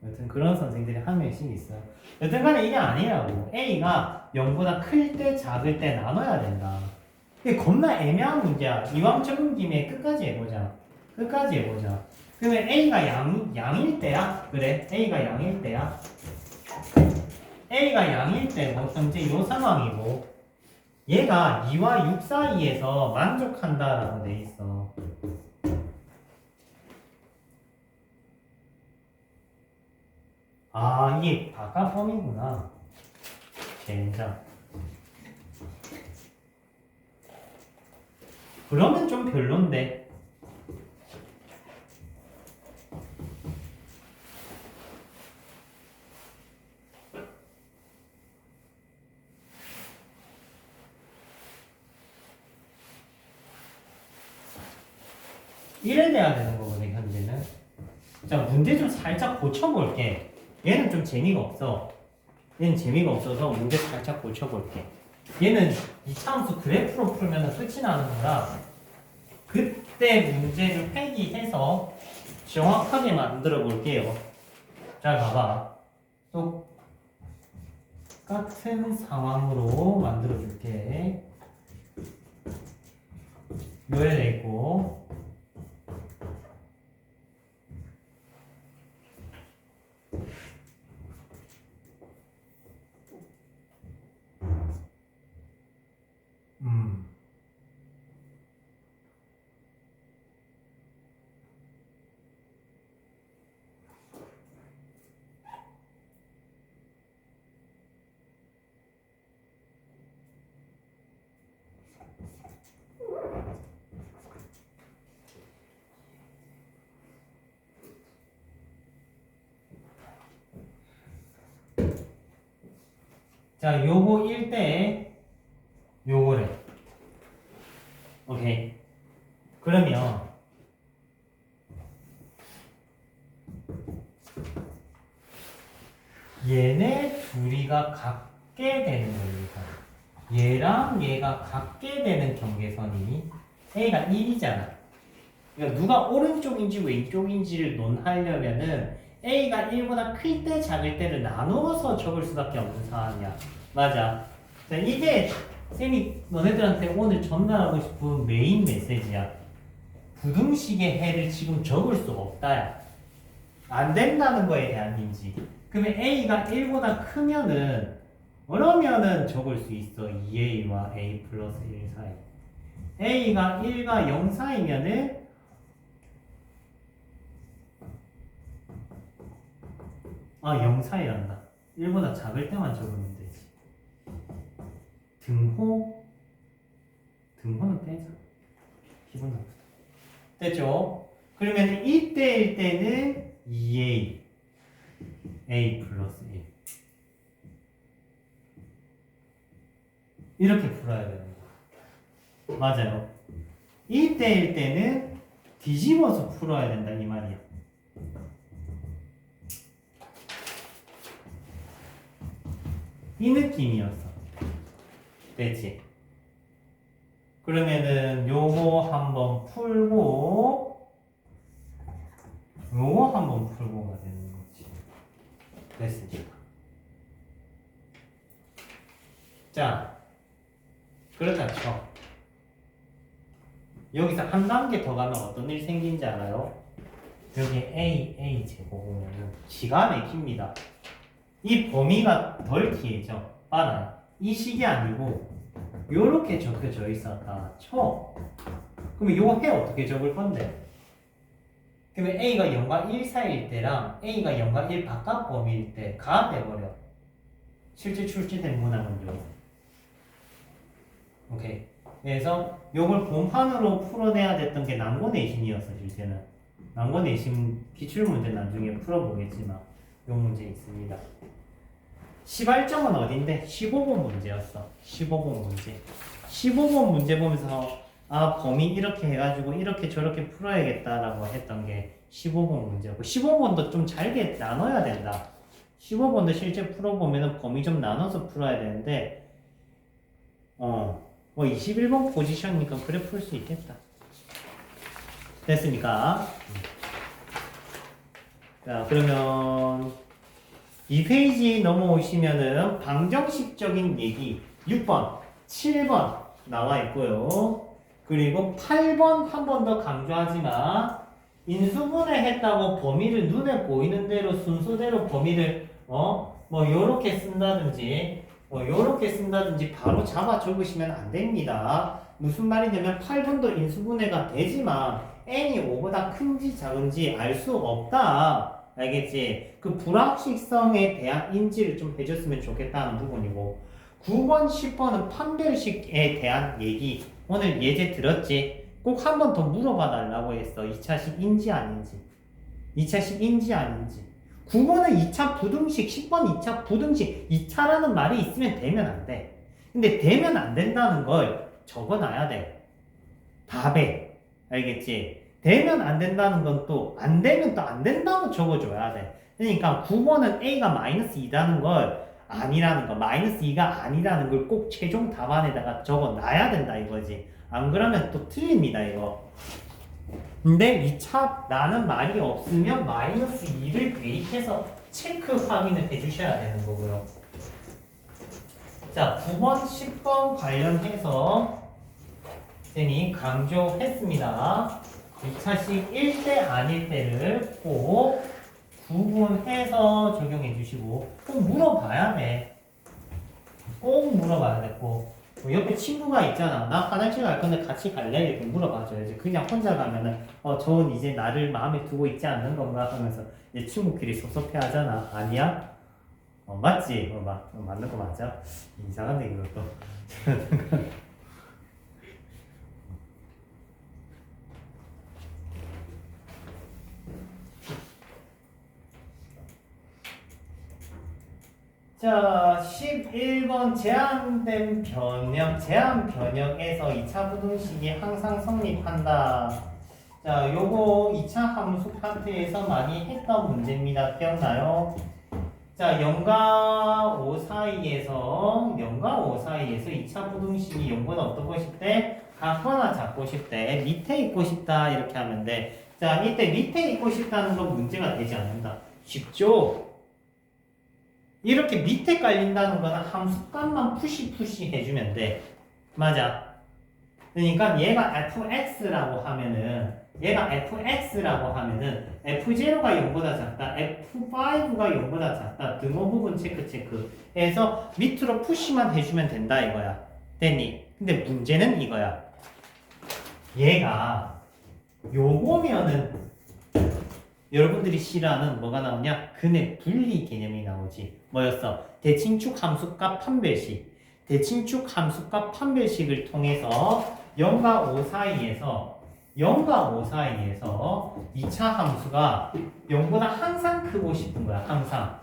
여튼 그런 선생들이 한 명씩 있어요. 여튼 간에 이게 아니라고. A가 0보다 클 때 작을 때 나눠야 된다. 이게 겁나 애매한 문제야. 이왕 적은 김에 끝까지 해보자. 그러면 A가 양일 때야? 그래, A가 양일 때야. A가 양일 때고 현재 이 상황이고 얘가 2와 6 사이에서 만족한다라고 돼 있어. 아, 이게 바깥범위구나. 젠장. 그러면 좀 별론데. 이래 돼야 되는 거거든, 현재는. 자, 문제 좀 살짝 고쳐볼게. 얘는 좀 재미가 없어. 얘는 재미가 없어서 문제 살짝 고쳐볼게. 얘는 이차함수 그래프로 풀면 끝이 나는 거라 그때 문제를 회귀해서 정확하게 만들어 볼게요. 잘 봐봐. 똑같은 상황으로 만들어 줄게. 요래 있고 자, 요거 1대 요거래. 오케이. 그러면 얘네 둘이가 같게 되는 겁니다. 얘랑 얘가 같게 되는 경계선이 A가 1이잖아. 그러니까 누가 오른쪽인지 왼쪽인지를 논하려면은 A가 1보다 클 때 작을 때를 나누어서 적을 수밖에 없는 상황이야. 맞아. 자, 이게 쌤이 너네들한테 오늘 전달하고 싶은 메인 메시지야. 부등식의 해를 지금 적을 수 없다야. 안 된다는 거에 대한 인지. 그러면 A가 1보다 크면은 그러면은 적을 수 있어. 2A와 A 플러스 1 사이. A가 1과 0 사이면은 아, 0 사이란다. 1보다 작을 때만 적으면 되지. 등호는 빼자. 기분 나쁘다. 됐죠? 그러면 이때일 때는 2A A 플러스 1 이렇게 풀어야 되는 거야. 맞아요. 이때일 때는 뒤집어서 풀어야 된다 이 말이야. 이 느낌이었어. 됐지? 그러면은 요거 한번 풀고 요거 한번 풀고가 되는 거야. 됐습니다. 자, 그렇다 쳐. 여기서 한 단계 더 가면 어떤 일이 생긴지 알아요? 여기 A 제곱 보면은 기가 막힙니다. 이 범위가 덜 길죠. 빨아요. 이 식이 아니고 요렇게 적혀져 있었다 쳐. 그러면 요거 해 어떻게 적을 건데? 그러면 A가 0과 1 사이일 때랑 A가 0과 1 바깥 범위일 때 가 돼버려. 실제 출제된 문항은요. 오케이. 그래서 요걸 본판으로 풀어내야 됐던 게 난고내심이었어. 실제는 난고내심 기출문제 나중에 풀어보겠지만 요 문제 있습니다. 시발점은 어딘데? 15번 문제였어. 15번 문제. 15번 문제 보면서 아 범위 이렇게 해가지고 이렇게 저렇게 풀어야겠다라고 했던 게 15번 문제였고 15번도 좀 잘게 나눠야 된다. 15번도 실제 풀어보면은 범위 좀 나눠서 풀어야 되는데 뭐 21번 포지션이니까 그래 풀 수 있겠다. 됐습니까? 자 그러면 2페이지 넘어오시면은 방정식적인 얘기 6번, 7번 나와 있고요. 그리고 8번 한 번 더 강조하지만 인수분해 했다고 범위를 눈에 보이는 대로 순서대로 범위를 뭐 요렇게 쓴다든지 요렇게 쓴다든지 바로 잡아 적으시면 안 됩니다. 무슨 말이냐면 8번도 인수분해가 되지만 n이 5보다 큰지 작은지 알 수 없다. 알겠지? 그 불확실성에 대한 인지를 좀 해줬으면 좋겠다는 부분이고 9번, 10번은 판별식에 대한 얘기 오늘 예제 들었지? 꼭 한 번 더 물어봐 달라고 했어. 2차식인지 아닌지 2차식인지 아닌지 9번은 2차 부등식, 10번 2차 부등식 2차라는 말이 있으면 되면 안 돼. 근데 되면 안 된다는 걸 적어놔야 돼. 답에 알겠지? 되면 안 된다는 건 또 안 되면 또 안 된다고 적어줘야 돼. 그러니까 9번은 A가 마이너스 2라는 걸 아니라는 거, 마이너스 2가 아니라는 걸 꼭 최종 답안에다가 적어놔야 된다 이거지. 안 그러면 또 틀립니다 이거. 근데 2차 라는 말이 없으면 마이너스 2를 대입해서 체크 확인을 해주셔야 되는 거고요. 자 9번, 10번 관련해서 쌤이 강조했습니다. 2차식 1때 아닐 때를 꼭 구분해서 적용해 주시고 꼭 물어봐야 돼. 꼭 물어봐야 돼. 꼭. 옆에 친구가 있잖아. 나 화장실 갈 건데 같이 갈래? 이렇게 물어봐줘야지. 그냥 혼자 가면은 저는 이제 나를 마음에 두고 있지 않는 건가 하면서 이제 친구끼리 섭섭해 하잖아. 아니야? 맞지? 맞는 거 맞아? 이상한데 이것도. 자, 11번 제한 변형에서 2차 부등식이 항상 성립한다. 자, 요거 2차 함수 파트에서 많이 했던 문제입니다. 기억나요? 자, 0과 5 사이에서 2차 부등식이 0보다 어떻고 싶대? 같거나 작고 싶대. 밑에 있고 싶다. 이렇게 하면 돼. 자, 이때 밑에 있고 싶다는 건 문제가 되지 않는다. 쉽죠? 이렇게 밑에 깔린다는 거는 함수값만 푸시 해주면 돼. 맞아. 그러니까 얘가 fx라고 하면은 f0가 0보다 작다, f5가 0보다 작다 등호 부분 체크 해서 밑으로 푸시만 해주면 된다 이거야. 됐니? 근데 문제는 이거야. 얘가 요거면은 여러분들이 싫어하는 뭐가 나오냐? 근의 분리 개념이 나오지. 뭐였어? 대칭축 함수값 판별식. 대칭축 함수값 판별식을 통해서 0과 5 사이에서 2차 함수가 0보다 항상 크고 싶은 거야. 항상.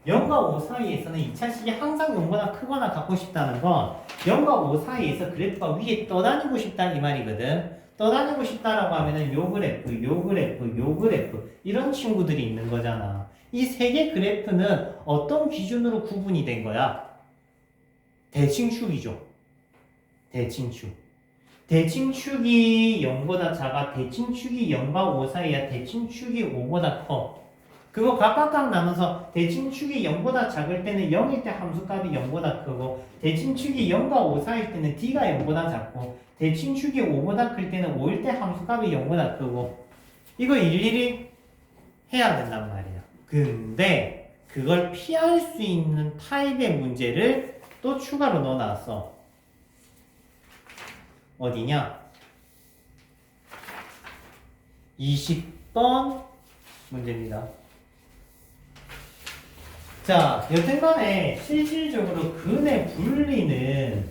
0과 5 사이에서는 2차식이 항상 0보다 크거나 같고 싶다는 건 0과 5 사이에서 그래프가 위에 떠다니고 싶다 이 말이거든. 떠다니고 싶다라고 하면은 요 그래프 이런 친구들이 있는 거잖아. 이 세 개 그래프는 어떤 기준으로 구분이 된 거야? 대칭축이죠. 대칭축. 대칭축이 0보다 작아. 대칭축이 0과 5 사이야. 대칭축이 5보다 커. 그거 각각 나눠서 대칭축이 0보다 작을 때는 0일 때 함수값이 0보다 크고 대칭축이 0과 5 사이일 때는 d가 0보다 작고 대칭축이 5보다 클 때는 5일 때 함수값이 0보다 크고 이거 일일이 해야 된단 말이야. 근데 그걸 피할 수 있는 타입의 문제를 또 추가로 넣어놨어. 어디냐? 20번 문제입니다. 자, 여튼간에 실질적으로 근의 분리는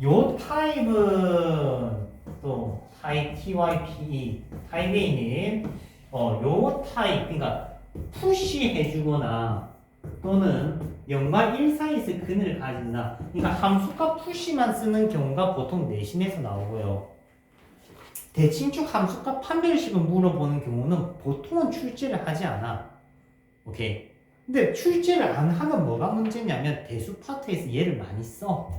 요 타입은 또 타입 TYPE 타입에 있는 요 타입 그러니까 푸시 해주거나 또는 0과 1 사이에서 근을 가진다. 그러니까 함수값 푸시만 쓰는 경우가 보통 내신에서 나오고요. 대칭축 함수값 판별식을 물어보는 경우는 보통은 출제를 하지 않아. 오케이. 근데 출제를 안 하면 뭐가 문제냐면 대수 파트에서 얘를 많이 써.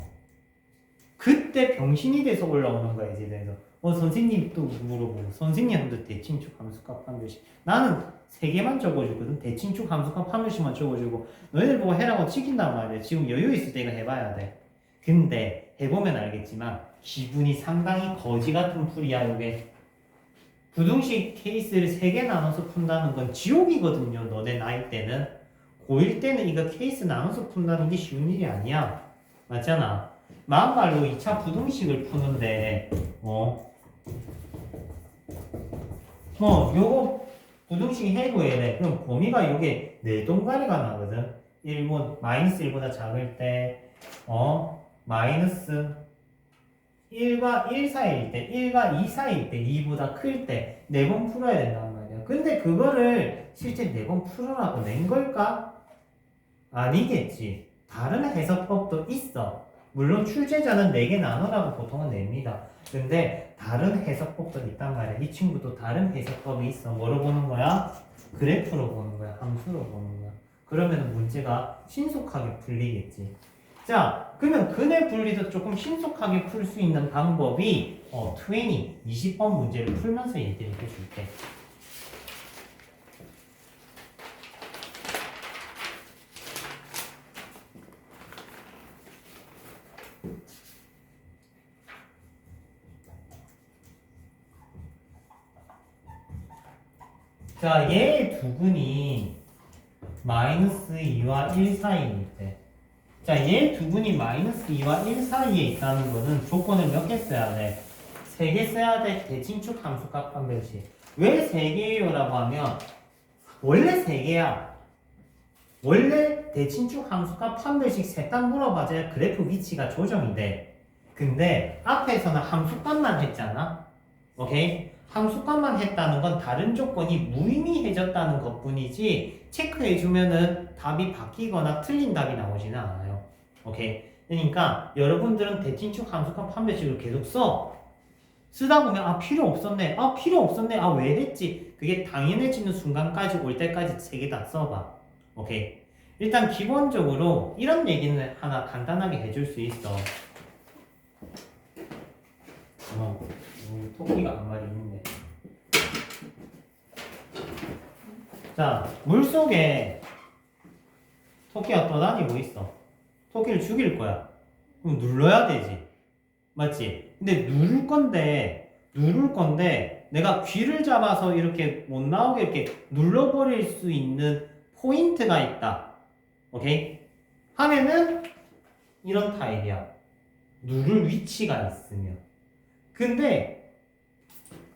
그때 병신이 돼서 올라오는 거야 이제. 그래서 선생님 또 물어보고 선생님도 대칭축 함수값 판별식 나는 3개만 적어주거든. 대칭축 함수값 판별식만 적어주고 너희들 보고 해라고 시킨단 말이야. 지금 여유 있을 때 이거 해봐야 돼. 근데 해보면 알겠지만 기분이 상당히 거지 같은 풀이야. 요게 부등식 케이스를 3개 나눠서 푼다는 건 지옥이거든요. 너네 나이 때는. 고1 때는 이거 케이스 나눠서 푼다는 게 쉬운 일이 아니야. 맞잖아. 마음말로 2차 부등식을 푸는데 요거 부등식 해구해야 그럼 범위가 요게 4동가리가 나거든. 1번 마이너스 1보다 작을 때 마이너스 1과 1 사이일 때 1과 2 사이일 때 2보다 클 때 4번 풀어야 된단 말이야. 근데 그거를 실제 4번 풀으라고 낸 걸까? 아니겠지. 다른 해석법도 있어. 물론 출제자는 4개 나누라고 보통은 냅니다. 근데 다른 해석법도 있단 말이야. 이 친구도 다른 해석법이 있어. 뭐로 보는 거야? 그래프로 보는 거야. 함수로 보는 거야. 그러면 문제가 신속하게 풀리겠지. 자, 그러면 근의 분리도 조금 신속하게 풀 수 있는 방법이 20번 문제를 풀면서 얘기를 해줄게. 자, 얘 두 근이 마이너스 2와 1 사이일 때. 자, 얘 두 근이 마이너스 2와 1 사이에 있다는 거는 조건을 몇 개 써야 돼? 3개 써야 돼. 대칭축 함수값 판별식. 왜 3개예요? 라고 하면 원래 3개야. 원래 대칭축 함수값 판별식 셋다 물어봐줘야 그래프 위치가 조정이 돼. 근데 앞에서는 함수값만 했잖아. 오케이? 함수값만 했다는 건 다른 조건이 무의미해졌다는 것뿐이지 체크해주면은 답이 바뀌거나 틀린 답이 나오지는 않아요. 오케이? 그러니까 여러분들은 대칭축 함수값 판별식을 계속 써. 쓰다 보면 필요 없었네. 필요 없었네. 왜 했지? 그게 당연해지는 순간까지 올 때까지 3개 다 써봐. 오케이? 일단 기본적으로 이런 얘기는 하나 간단하게 해줄 수 있어. 토끼가 한 마리 있는데. 자, 물속에 토끼가 떠다니고 있어. 토끼를 죽일 거야. 그럼 눌러야 되지. 맞지? 근데 누를 건데 내가 귀를 잡아서 이렇게 못 나오게 이렇게 눌러버릴 수 있는 포인트가 있다. 오케이? 하면은 이런 타입이야. 누를 위치가 있으면. 근데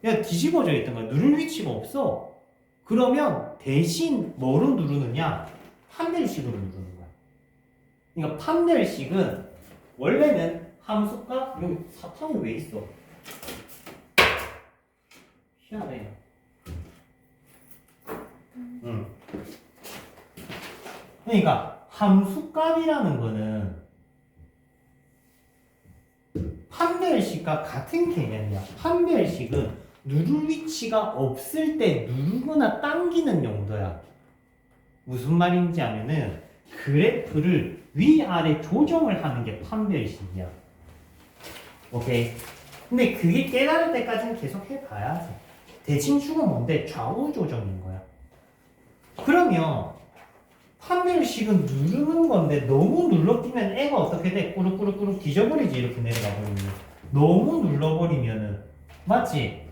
그냥 뒤집어져 있던 거야. 누를 위치가 없어. 그러면 대신 뭐로 누르느냐? 판별식으로 누르는 거야. 그러니까 판별식은 원래는 함수값 여기 사탕이 왜 있어? 희한해. 그러니까 함수값이라는 거는 판별식과 같은 개념이야. 판별식은 누를 위치가 없을 때 누르거나 당기는 용도야. 무슨 말인지 하면은 그래프를 위아래 조정을 하는 게 판별식이야. 오케이? 근데 그게 깨달을 때까지는 계속 해봐야지. 대칭축은 뭔데? 좌우 조정인 거야. 그러면 판별식은 누르는 건데 너무 눌러끼면 애가 어떻게 돼? 꾸룩꾸룩꾸룩 뒤져버리지 이렇게 내려가 버리면. 너무 눌러버리면은 맞지?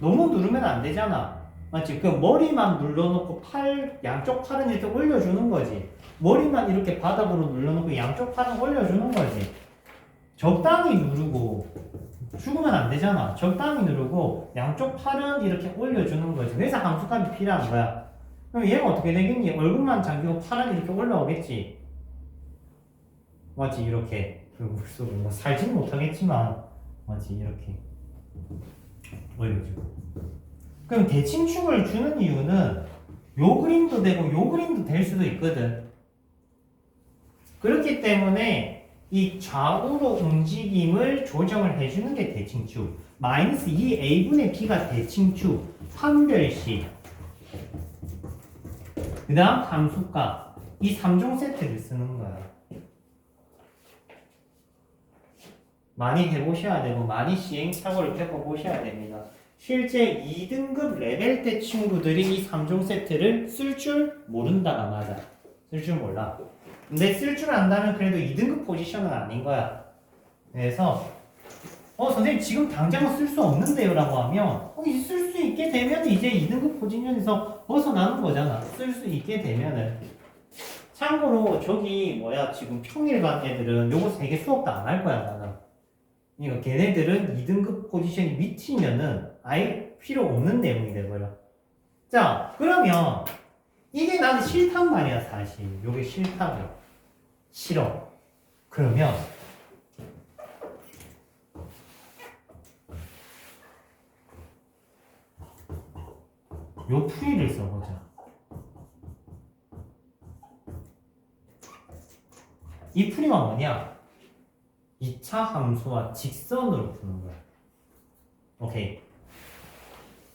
너무 누르면 안 되잖아. 맞지? 그 머리만 눌러놓고 양쪽 팔은 이렇게 올려주는 거지. 머리만 이렇게 바닥으로 눌러놓고 양쪽 팔은 올려주는 거지. 적당히 누르고 죽으면 안 되잖아. 적당히 누르고 양쪽 팔은 이렇게 올려주는 거지. 그래서 함수값이 필요한 거야. 그럼 얘가 어떻게 되겠니? 얼굴만 잠기고 팔은 이렇게 올라오겠지. 맞지? 이렇게. 그 물속에 뭐 살지는 못하겠지만 맞지? 이렇게 올려주고. 그럼 대칭축을 주는 이유는 요 그림도 되고 요 그림도 될 수도 있거든. 그렇기 때문에 이 좌우로 움직임을 조정을 해주는 게 대칭축. 마이너스 2a분의 b가 대칭축. 판별식. 그 다음 함수값. 이 3종 세트를 쓰는 거야. 많이 해보셔야 되고 많이 시행착오를 겪어보셔야 됩니다. 실제 2등급 레벨 때 친구들이 이 3종 세트를 쓸 줄 모른다가 맞아. 쓸 줄 몰라. 근데 쓸 줄 안다면 그래도 2등급 포지션은 아닌 거야. 그래서 선생님 지금 당장은 쓸 수 없는데요 라고 하면 쓸 수 있게 되면 이제 2등급 포지션에서 벗어나는 거잖아. 쓸 수 있게 되면은. 참고로 저기 지금 평일반 애들은 요거 3개 수업도 안 할 거야 나는. 그러니까 걔네들은 2등급 포지션이 밑이면은 아예 필요 없는 내용이 되고요. 자, 그러면 이게 나는 싫단 말이야 사실. 요게 싫다고. 싫어. 그러면 요 풀이를 써보자. 이 풀이가 뭐냐? 2차 함수와 직선으로 푸는 거야. 오케이.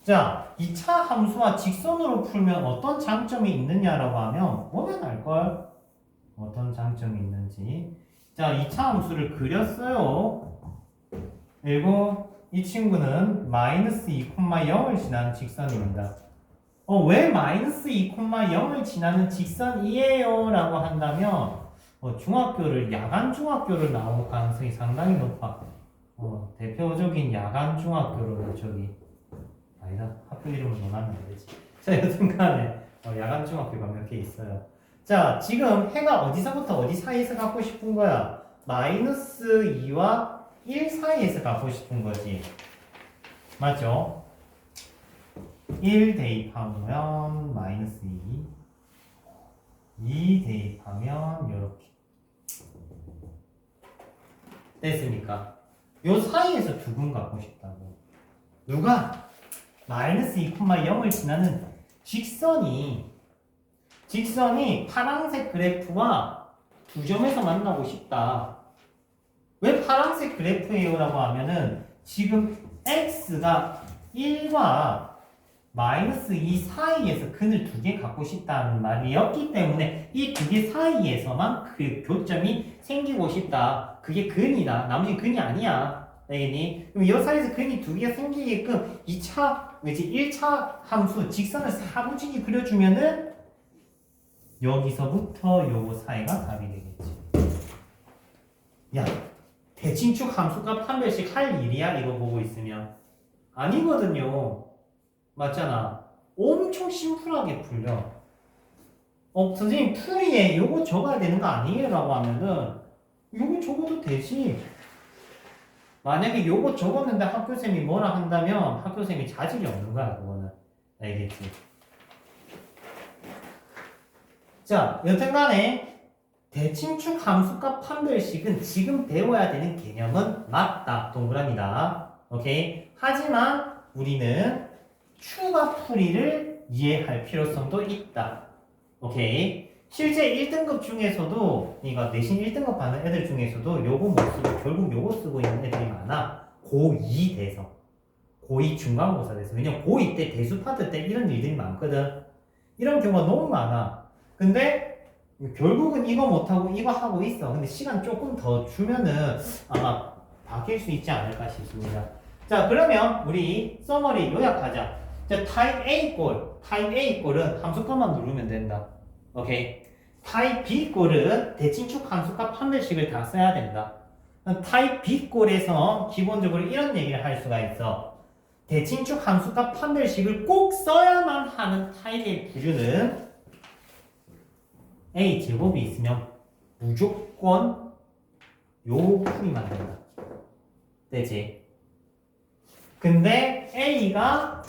자, 2차 함수와 직선으로 풀면 어떤 장점이 있느냐라고 하면 보면 알걸? 어떤 장점이 있는지. 자, 2차 함수를 그렸어요. 그리고 이 친구는 마이너스 2,0을 지나는 직선입니다. 왜 마이너스 2,0을 지나는 직선이에요? 라고 한다면 중학교를 야간 중학교를 나올 가능성이 상당히 높아. 대표적인 야간 중학교를 아니다. 학교 이름을 논하면 안 되지. 자, 여튼간에 야간 중학교가 몇 개 있어요. 자, 지금 해가 어디서부터 어디 사이에서 갖고 싶은 거야? 마이너스 2와 1 사이에서 갖고 싶은 거지. 맞죠? 1 대입하면 마이너스 2 대입하면 이렇게 됐습니까? 요 사이에서 두 분 갖고 싶다고. 누가? 마이너스 2,0을 지나는 직선이 파란색 그래프와 두 점에서 만나고 싶다. 왜 파란색 그래프예요? 라고 하면은 지금 x가 1과 마이너스 2 사이에서 근을 두 개 갖고 싶다는 말이었기 때문에 이 두 개 사이에서만 그 교점이 생기고 싶다. 그게 근이다. 나머지는 근이 아니야. 알겠니? 그럼 이 사이에서 근이 두 개가 생기게끔 1차 함수 직선을 사부지게 그려주면은 여기서부터 요거 사이가 답이 되겠지. 야, 대칭축 함수값 판별식 할 일이야? 이거 보고 있으면. 아니거든요. 맞잖아. 엄청 심플하게 풀려. 선생님 풀이에 요거 적어야 되는 거 아니에요? 라고 하면은 요거 적어도 되지. 만약에 요거 적었는데 학교쌤이 뭐라 한다면 학교쌤이 자질이 없는 거야. 그거는. 알겠지? 자, 여튼간에 대칭축 함수값 판별식은 지금 배워야 되는 개념은 맞다. 동그라미다. 오케이? 하지만 우리는 추가 풀이를 이해할 필요성도 있다. 오케이? 실제 1등급 중에서도 이거 내신 1등급 받는 애들 중에서도 요거 못 쓰고 결국 요거 쓰고 있는 애들이 많아. 고2 돼서. 고2 중간고사 돼서. 왜냐면 고2 때 대수 파트 때 이런 일들이 많거든. 이런 경우가 너무 많아. 근데 결국은 이거 못하고 이거 하고 있어. 근데 시간 조금 더 주면은 아마 바뀔 수 있지 않을까 싶습니다. 자, 그러면 우리 서머리 요약하자. 자, 타입 A 꼴은 함수값만 누르면 된다. 오케이. 타입 B 꼴은 대칭축 함수값 판별식을 다 써야 된다. 타입 B 꼴에서 기본적으로 이런 얘기를 할 수가 있어. 대칭축 함수값 판별식을 꼭 써야만 하는 타입의 부류는 A 제곱이 있으면 무조건 요 풀이만 된다. 되지? 근데 A가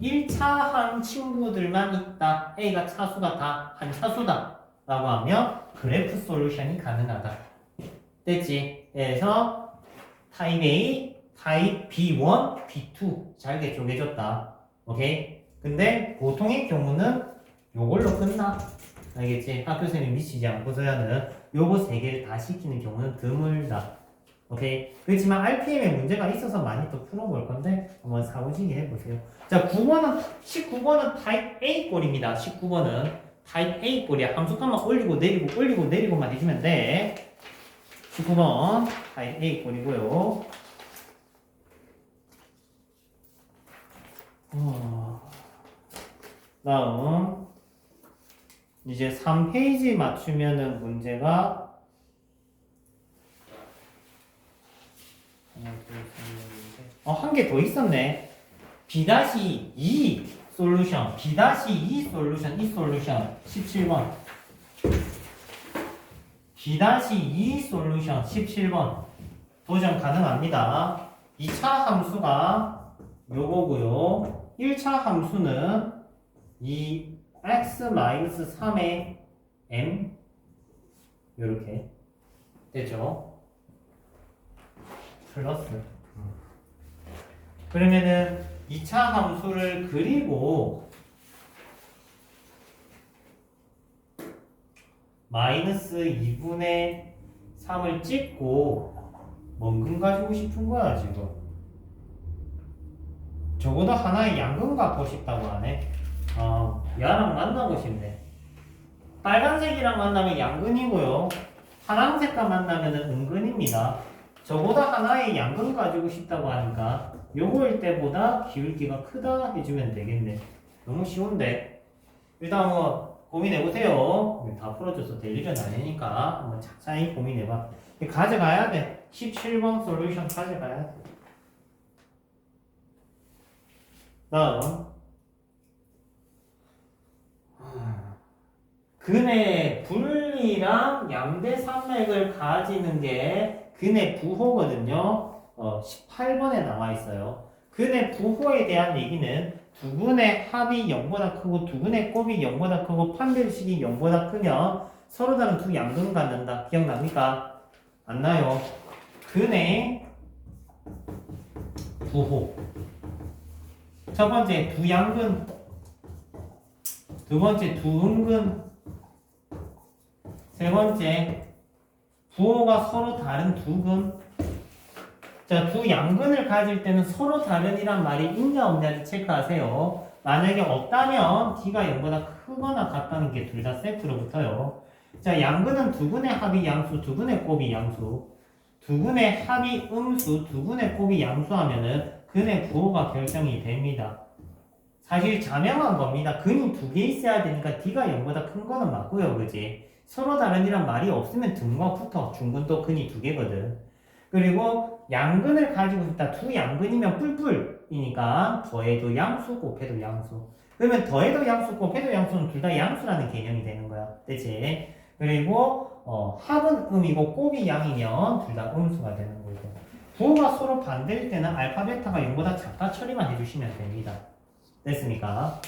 1차한 친구들만 있다. A가 차수가 다 한 차수다. 라고 하면 그래프 솔루션이 가능하다. 됐지? 그래서 타입 A, 타입 B1, B2 잘게 쪼개졌다. 오케이? 근데 보통의 경우는 요걸로 끝나. 알겠지? 학교생이 미치지 않고서야는 요거 세 개를 다 시키는 경우는 드물다. 오케이? 그렇지만 RPM에 문제가 있어서 많이 또 풀어볼 건데 한번 사고치기 해보세요. 자, 19번은 타입 A 꼴입니다. 19번은 타입 A 꼴이야. 함수값만 올리고 내리고만 해주면 돼. 19번 타입 A 꼴이고요. 다음 이제 3페이지 맞추면은 문제가 한 개 더 있었네. B-2 솔루션, B-2 솔루션, 이 솔루션 17번. B-2 솔루션 17번. 도전 가능합니다. 2차 함수가 요거고요. 1차 함수는 이 x-3의 m 요렇게 되죠. 플러스. 그러면은 2차 함수를 그리고 마이너스 2분의 3을 찍고 뭔근 가지고 싶은 거야 지금. 적어도 하나의 양근 갖고 싶다고 하네. 얘랑 만나고 싶네. 빨간색이랑 만나면 양근이고요. 파란색과 만나면 은근입니다. 적어도 하나의 양근 가지고 싶다고 하니까 요거일 때보다 기울기가 크다 해주면 되겠네. 너무 쉬운데. 일단 한번 고민해보세요. 다 풀어줘서 될 일은 아니니까 한번 자세히 고민해봐. 가져가야 돼. 17번 솔루션 가져가야 돼. 다음 근의 분리랑 양대산맥을 가지는 게 근의 부호거든요. 18번에 나와 있어요. 근의 부호에 대한 얘기는 두 근의 합이 0보다 크고 두 근의 곱이 0보다 크고 판별식이 0보다 크면 서로 다른 두 양근 갖는다. 기억납니까? 안 나요? 근의 부호. 첫 번째 두 양근, 두 번째 두 음근, 세 번째 부호가 서로 다른 두 근. 자, 두 양근을 가질 때는 서로 다른이란 말이 있냐 없냐를 체크하세요. 만약에 없다면 D가 0보다 크거나 같다는 게 둘 다 세트로 붙어요. 자, 양근은 두 근의 합이 양수, 두 근의 곱이 양수. 두 근의 합이 음수, 두 근의 곱이 양수하면은 근의 부호가 결정이 됩니다. 사실 자명한 겁니다. 근이 두 개 있어야 되니까 D가 0보다 큰 거는 맞고요. 그지? 서로 다른이란 말이 없으면 등과 붙어. 중근도 근이 두 개거든. 그리고 양근을 가지고 싶다. 두 양근이면 뿔뿔이니까 더해도 양수, 곱해도 양수. 그러면 더해도 양수, 곱해도 양수는 둘 다 양수라는 개념이 되는 거야. 그치? 그리고 합은 음이고 곱이 양이면 둘 다 음수가 되는 거고. 부호가 서로 반대일 때는 알파, 베타가 0보다 작다 처리만 해주시면 됩니다. 됐습니까?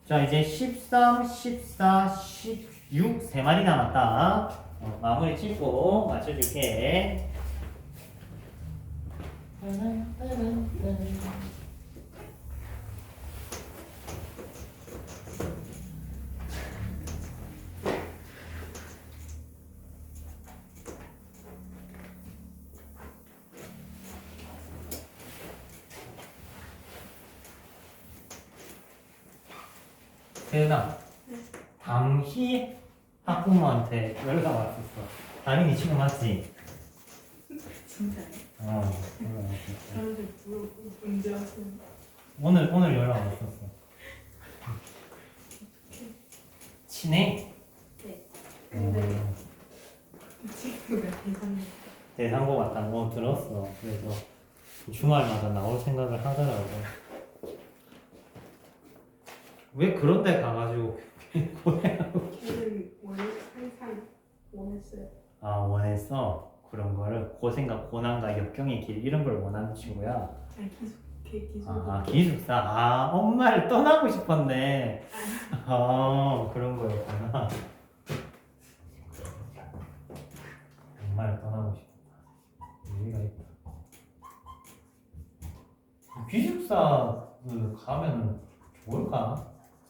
자, 이제 13, 14, 16 세 마리 남았다. 마무리 짓고 맞춰줄게. 세은아, 당시 학부모한테 연락 왔었어. 다민이 지금 왔지? 진짜요? 연락 왔었어. 저한테 언제 하시는 오늘 연락 왔었어. 친해? 네. 근데 어, 그 친구가 대상이 대상고 같다는 거 들었어. 그래서 주말마다 나올 생각을 하더라고. 왜 그런 데 가가지고 걔를 원래 항상 원했어요. 아 원했어? 그런 거를 고생과 고난과 역경의 길 이런 걸 원하는 친구야. 아니 기숙 기숙사. 엄마를 떠나고 싶었네. 그런 거였구나. 엄마를 떠나고 싶었다. 의미가 있다. 기숙사 가면은 좋을까?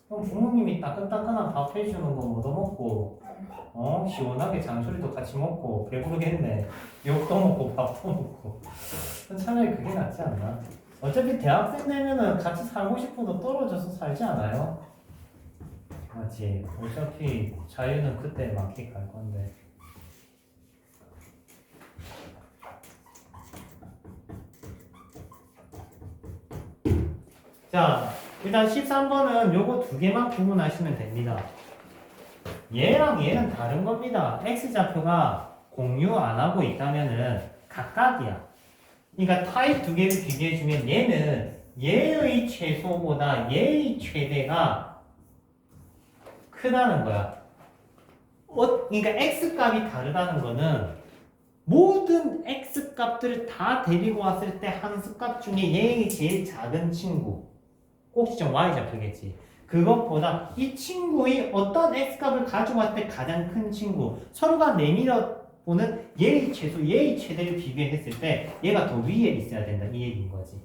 그럼 부모님이 따끈따끈한 밥 해주는 거 얻어먹고, 시원하게 잔소리도 같이 먹고, 배부르겠네. 욕도 먹고, 밥도 먹고. 차라리 그게 낫지 않나? 어차피 대학생 되면은 같이 살고 싶어도 떨어져서 살지 않아요? 맞지? 어차피 자유는 그때 맞게 갈 건데. 자, 일단 13번은 요거 두 개만 구분하시면 됩니다. 얘랑 얘는 다른 겁니다. x좌표가 공유 안 하고 있다면은 각각이야. 그러니까 타입 두 개를 비교해주면 얘는 얘의 최소보다 얘의 최대가 크다는 거야. 그러니까 x값이 다르다는 거는 모든 x값들을 다 데리고 왔을 때 함수값 중에 얘의 제일 작은 친구 꼭지점 y좌표겠지. 그것보다 이 친구의 어떤 x값을 가지고 왔을 때 가장 큰 친구 서로가 내밀어 보는 얘의 최소, 얘의 최대를 비교했을 때 얘가 더 위에 있어야 된다 이 얘기인 거지.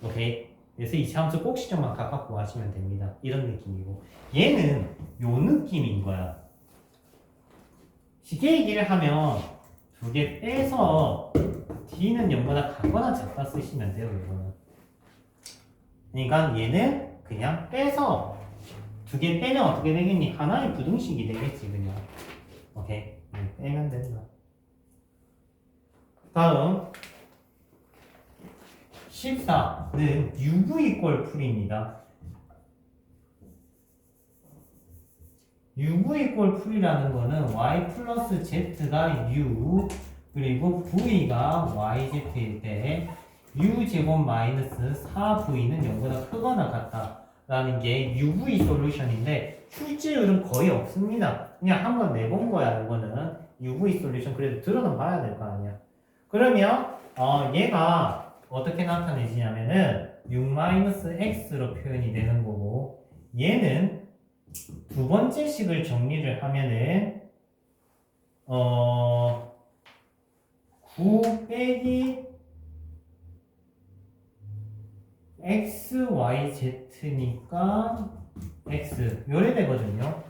오케이? 그래서 이 함수 꼭지점만 각각 구하시면 됩니다. 이런 느낌이고 얘는 요 느낌인 거야. 쉽게 얘기를 하면 두 개 빼서 D는 0보다 같거나 작다 쓰시면 돼요. 이거는. 그러니까 얘는 그냥 빼서 두 개 빼면 어떻게 되겠니? 하나의 부등식이 되겠지 그냥. 오케이? 빼면 된다. 다음 14는 UV 이꼴 풀이입니다. UV 이꼴 풀이라는 거는 Y 플러스 Z가 U 그리고 V가 YZ일 때 U 제곱 마이너스 4V는 0보다 크거나 같다 라는 게 UV 솔루션인데 실제율은 거의 없습니다. 그냥 한번 내본 거야. 이거는 UV 솔루션. 그래도 들어는 봐야 될 거 아니야. 그러면 얘가 어떻게 나타내지냐면은 6-x로 표현이 되는 거고 얘는 두 번째 식을 정리를 하면은 9 빼기 xyz니까 x 요래 되거든요.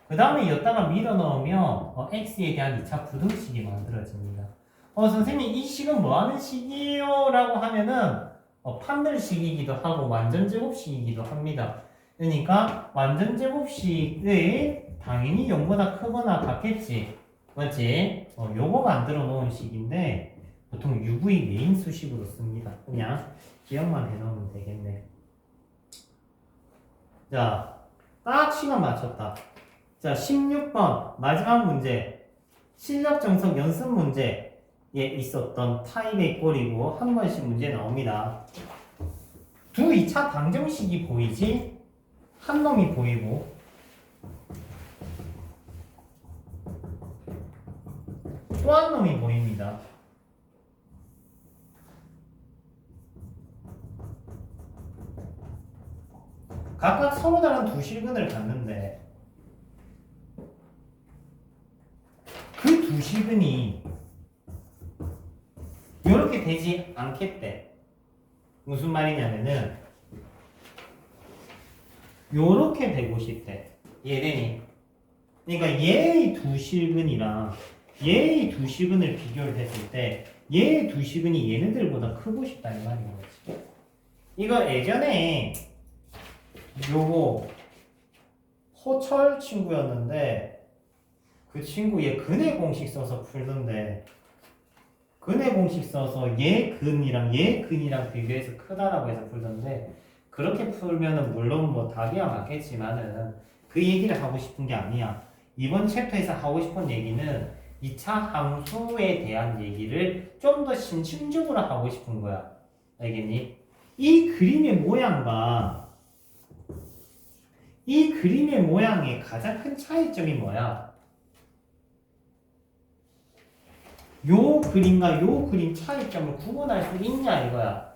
그 다음에 여기다가 밀어 넣으면 x에 대한 2차 부등식이 만들어집니다. 선생님 이 식은 뭐 하는 식이에요? 라고 하면은 판별식이기도 하고 완전제곱식이기도 합니다. 그러니까 완전제곱식을 당연히 0보다 크거나 같겠지. 맞지? 요거 만들어 놓은 식인데 보통 UV 메인 수식으로 씁니다. 그냥 기억만 해놓으면 되겠네. 자, 딱 시간 맞췄다. 자, 16번 마지막 문제. 실력 정석 연습 문제에 있었던 타입의 꼴이고 한 번씩 문제 나옵니다. 두 2차 방정식이 보이지? 한 놈이 보이고 또 한 놈이 보입니다. 각각 서로 다른 두 실근을 갖는데 그 두 실근이 이렇게 되지 않겠대. 무슨 말이냐면은 요렇게 되고 싶대. 얘네니. 그러니까 얘의 두 실근이랑 얘의 두 실근을 비교를 했을 때 얘의 두 실근이 얘네들보다 크고 싶다는 말인 거지. 이거 예전에 요거 호철 친구였는데 그 친구 얘 근의 공식 써서 풀던데 근의 공식 써서 얘 근이랑 비교해서 크다라고 해서 풀던데 그렇게 풀면은 물론 뭐 답이야 맞겠지만은 그 얘기를 하고 싶은 게 아니야. 이번 챕터에서 하고 싶은 얘기는 2차 함수에 대한 얘기를 좀 더 심층적으로 하고 싶은 거야. 알겠니? 이 그림의 모양의 가장 큰 차이점이 뭐야? 요 그림과 요 그림 차이점을 구분할 수 있냐 이거야.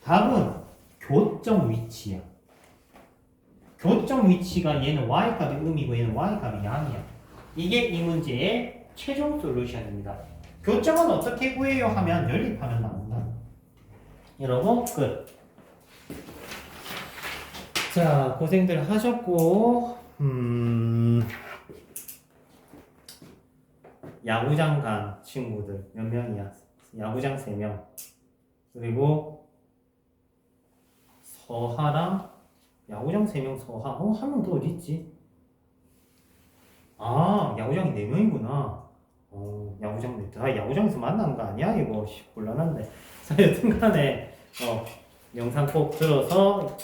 답은 교점 위치야. 교점 위치가 얘는 y값이 음이고 얘는 y값이 양이야. 이게 이 문제의 최종 솔루션입니다. 교점은 어떻게 구해요 하면 연립하면 나온다. 이러고 끝. 자, 고생들 하셨고 야구장 간 친구들 몇 명이야? 야구장 3명. 그리고 서하랑 야구장 3명 서하. 한 명 더 어디 있지? 아, 야구장이 4명이구나. 야구장에서 만난 거 아니야? 이거 곤란한데. 자, 여튼간에 영상 꼭 들어서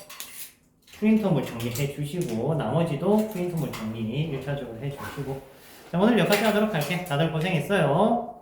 프린터물 정리해 주시고 나머지도 프린터물 정리 1차적으로 해 주시고 자, 오늘 여기까지 하도록 할게. 다들 고생했어요.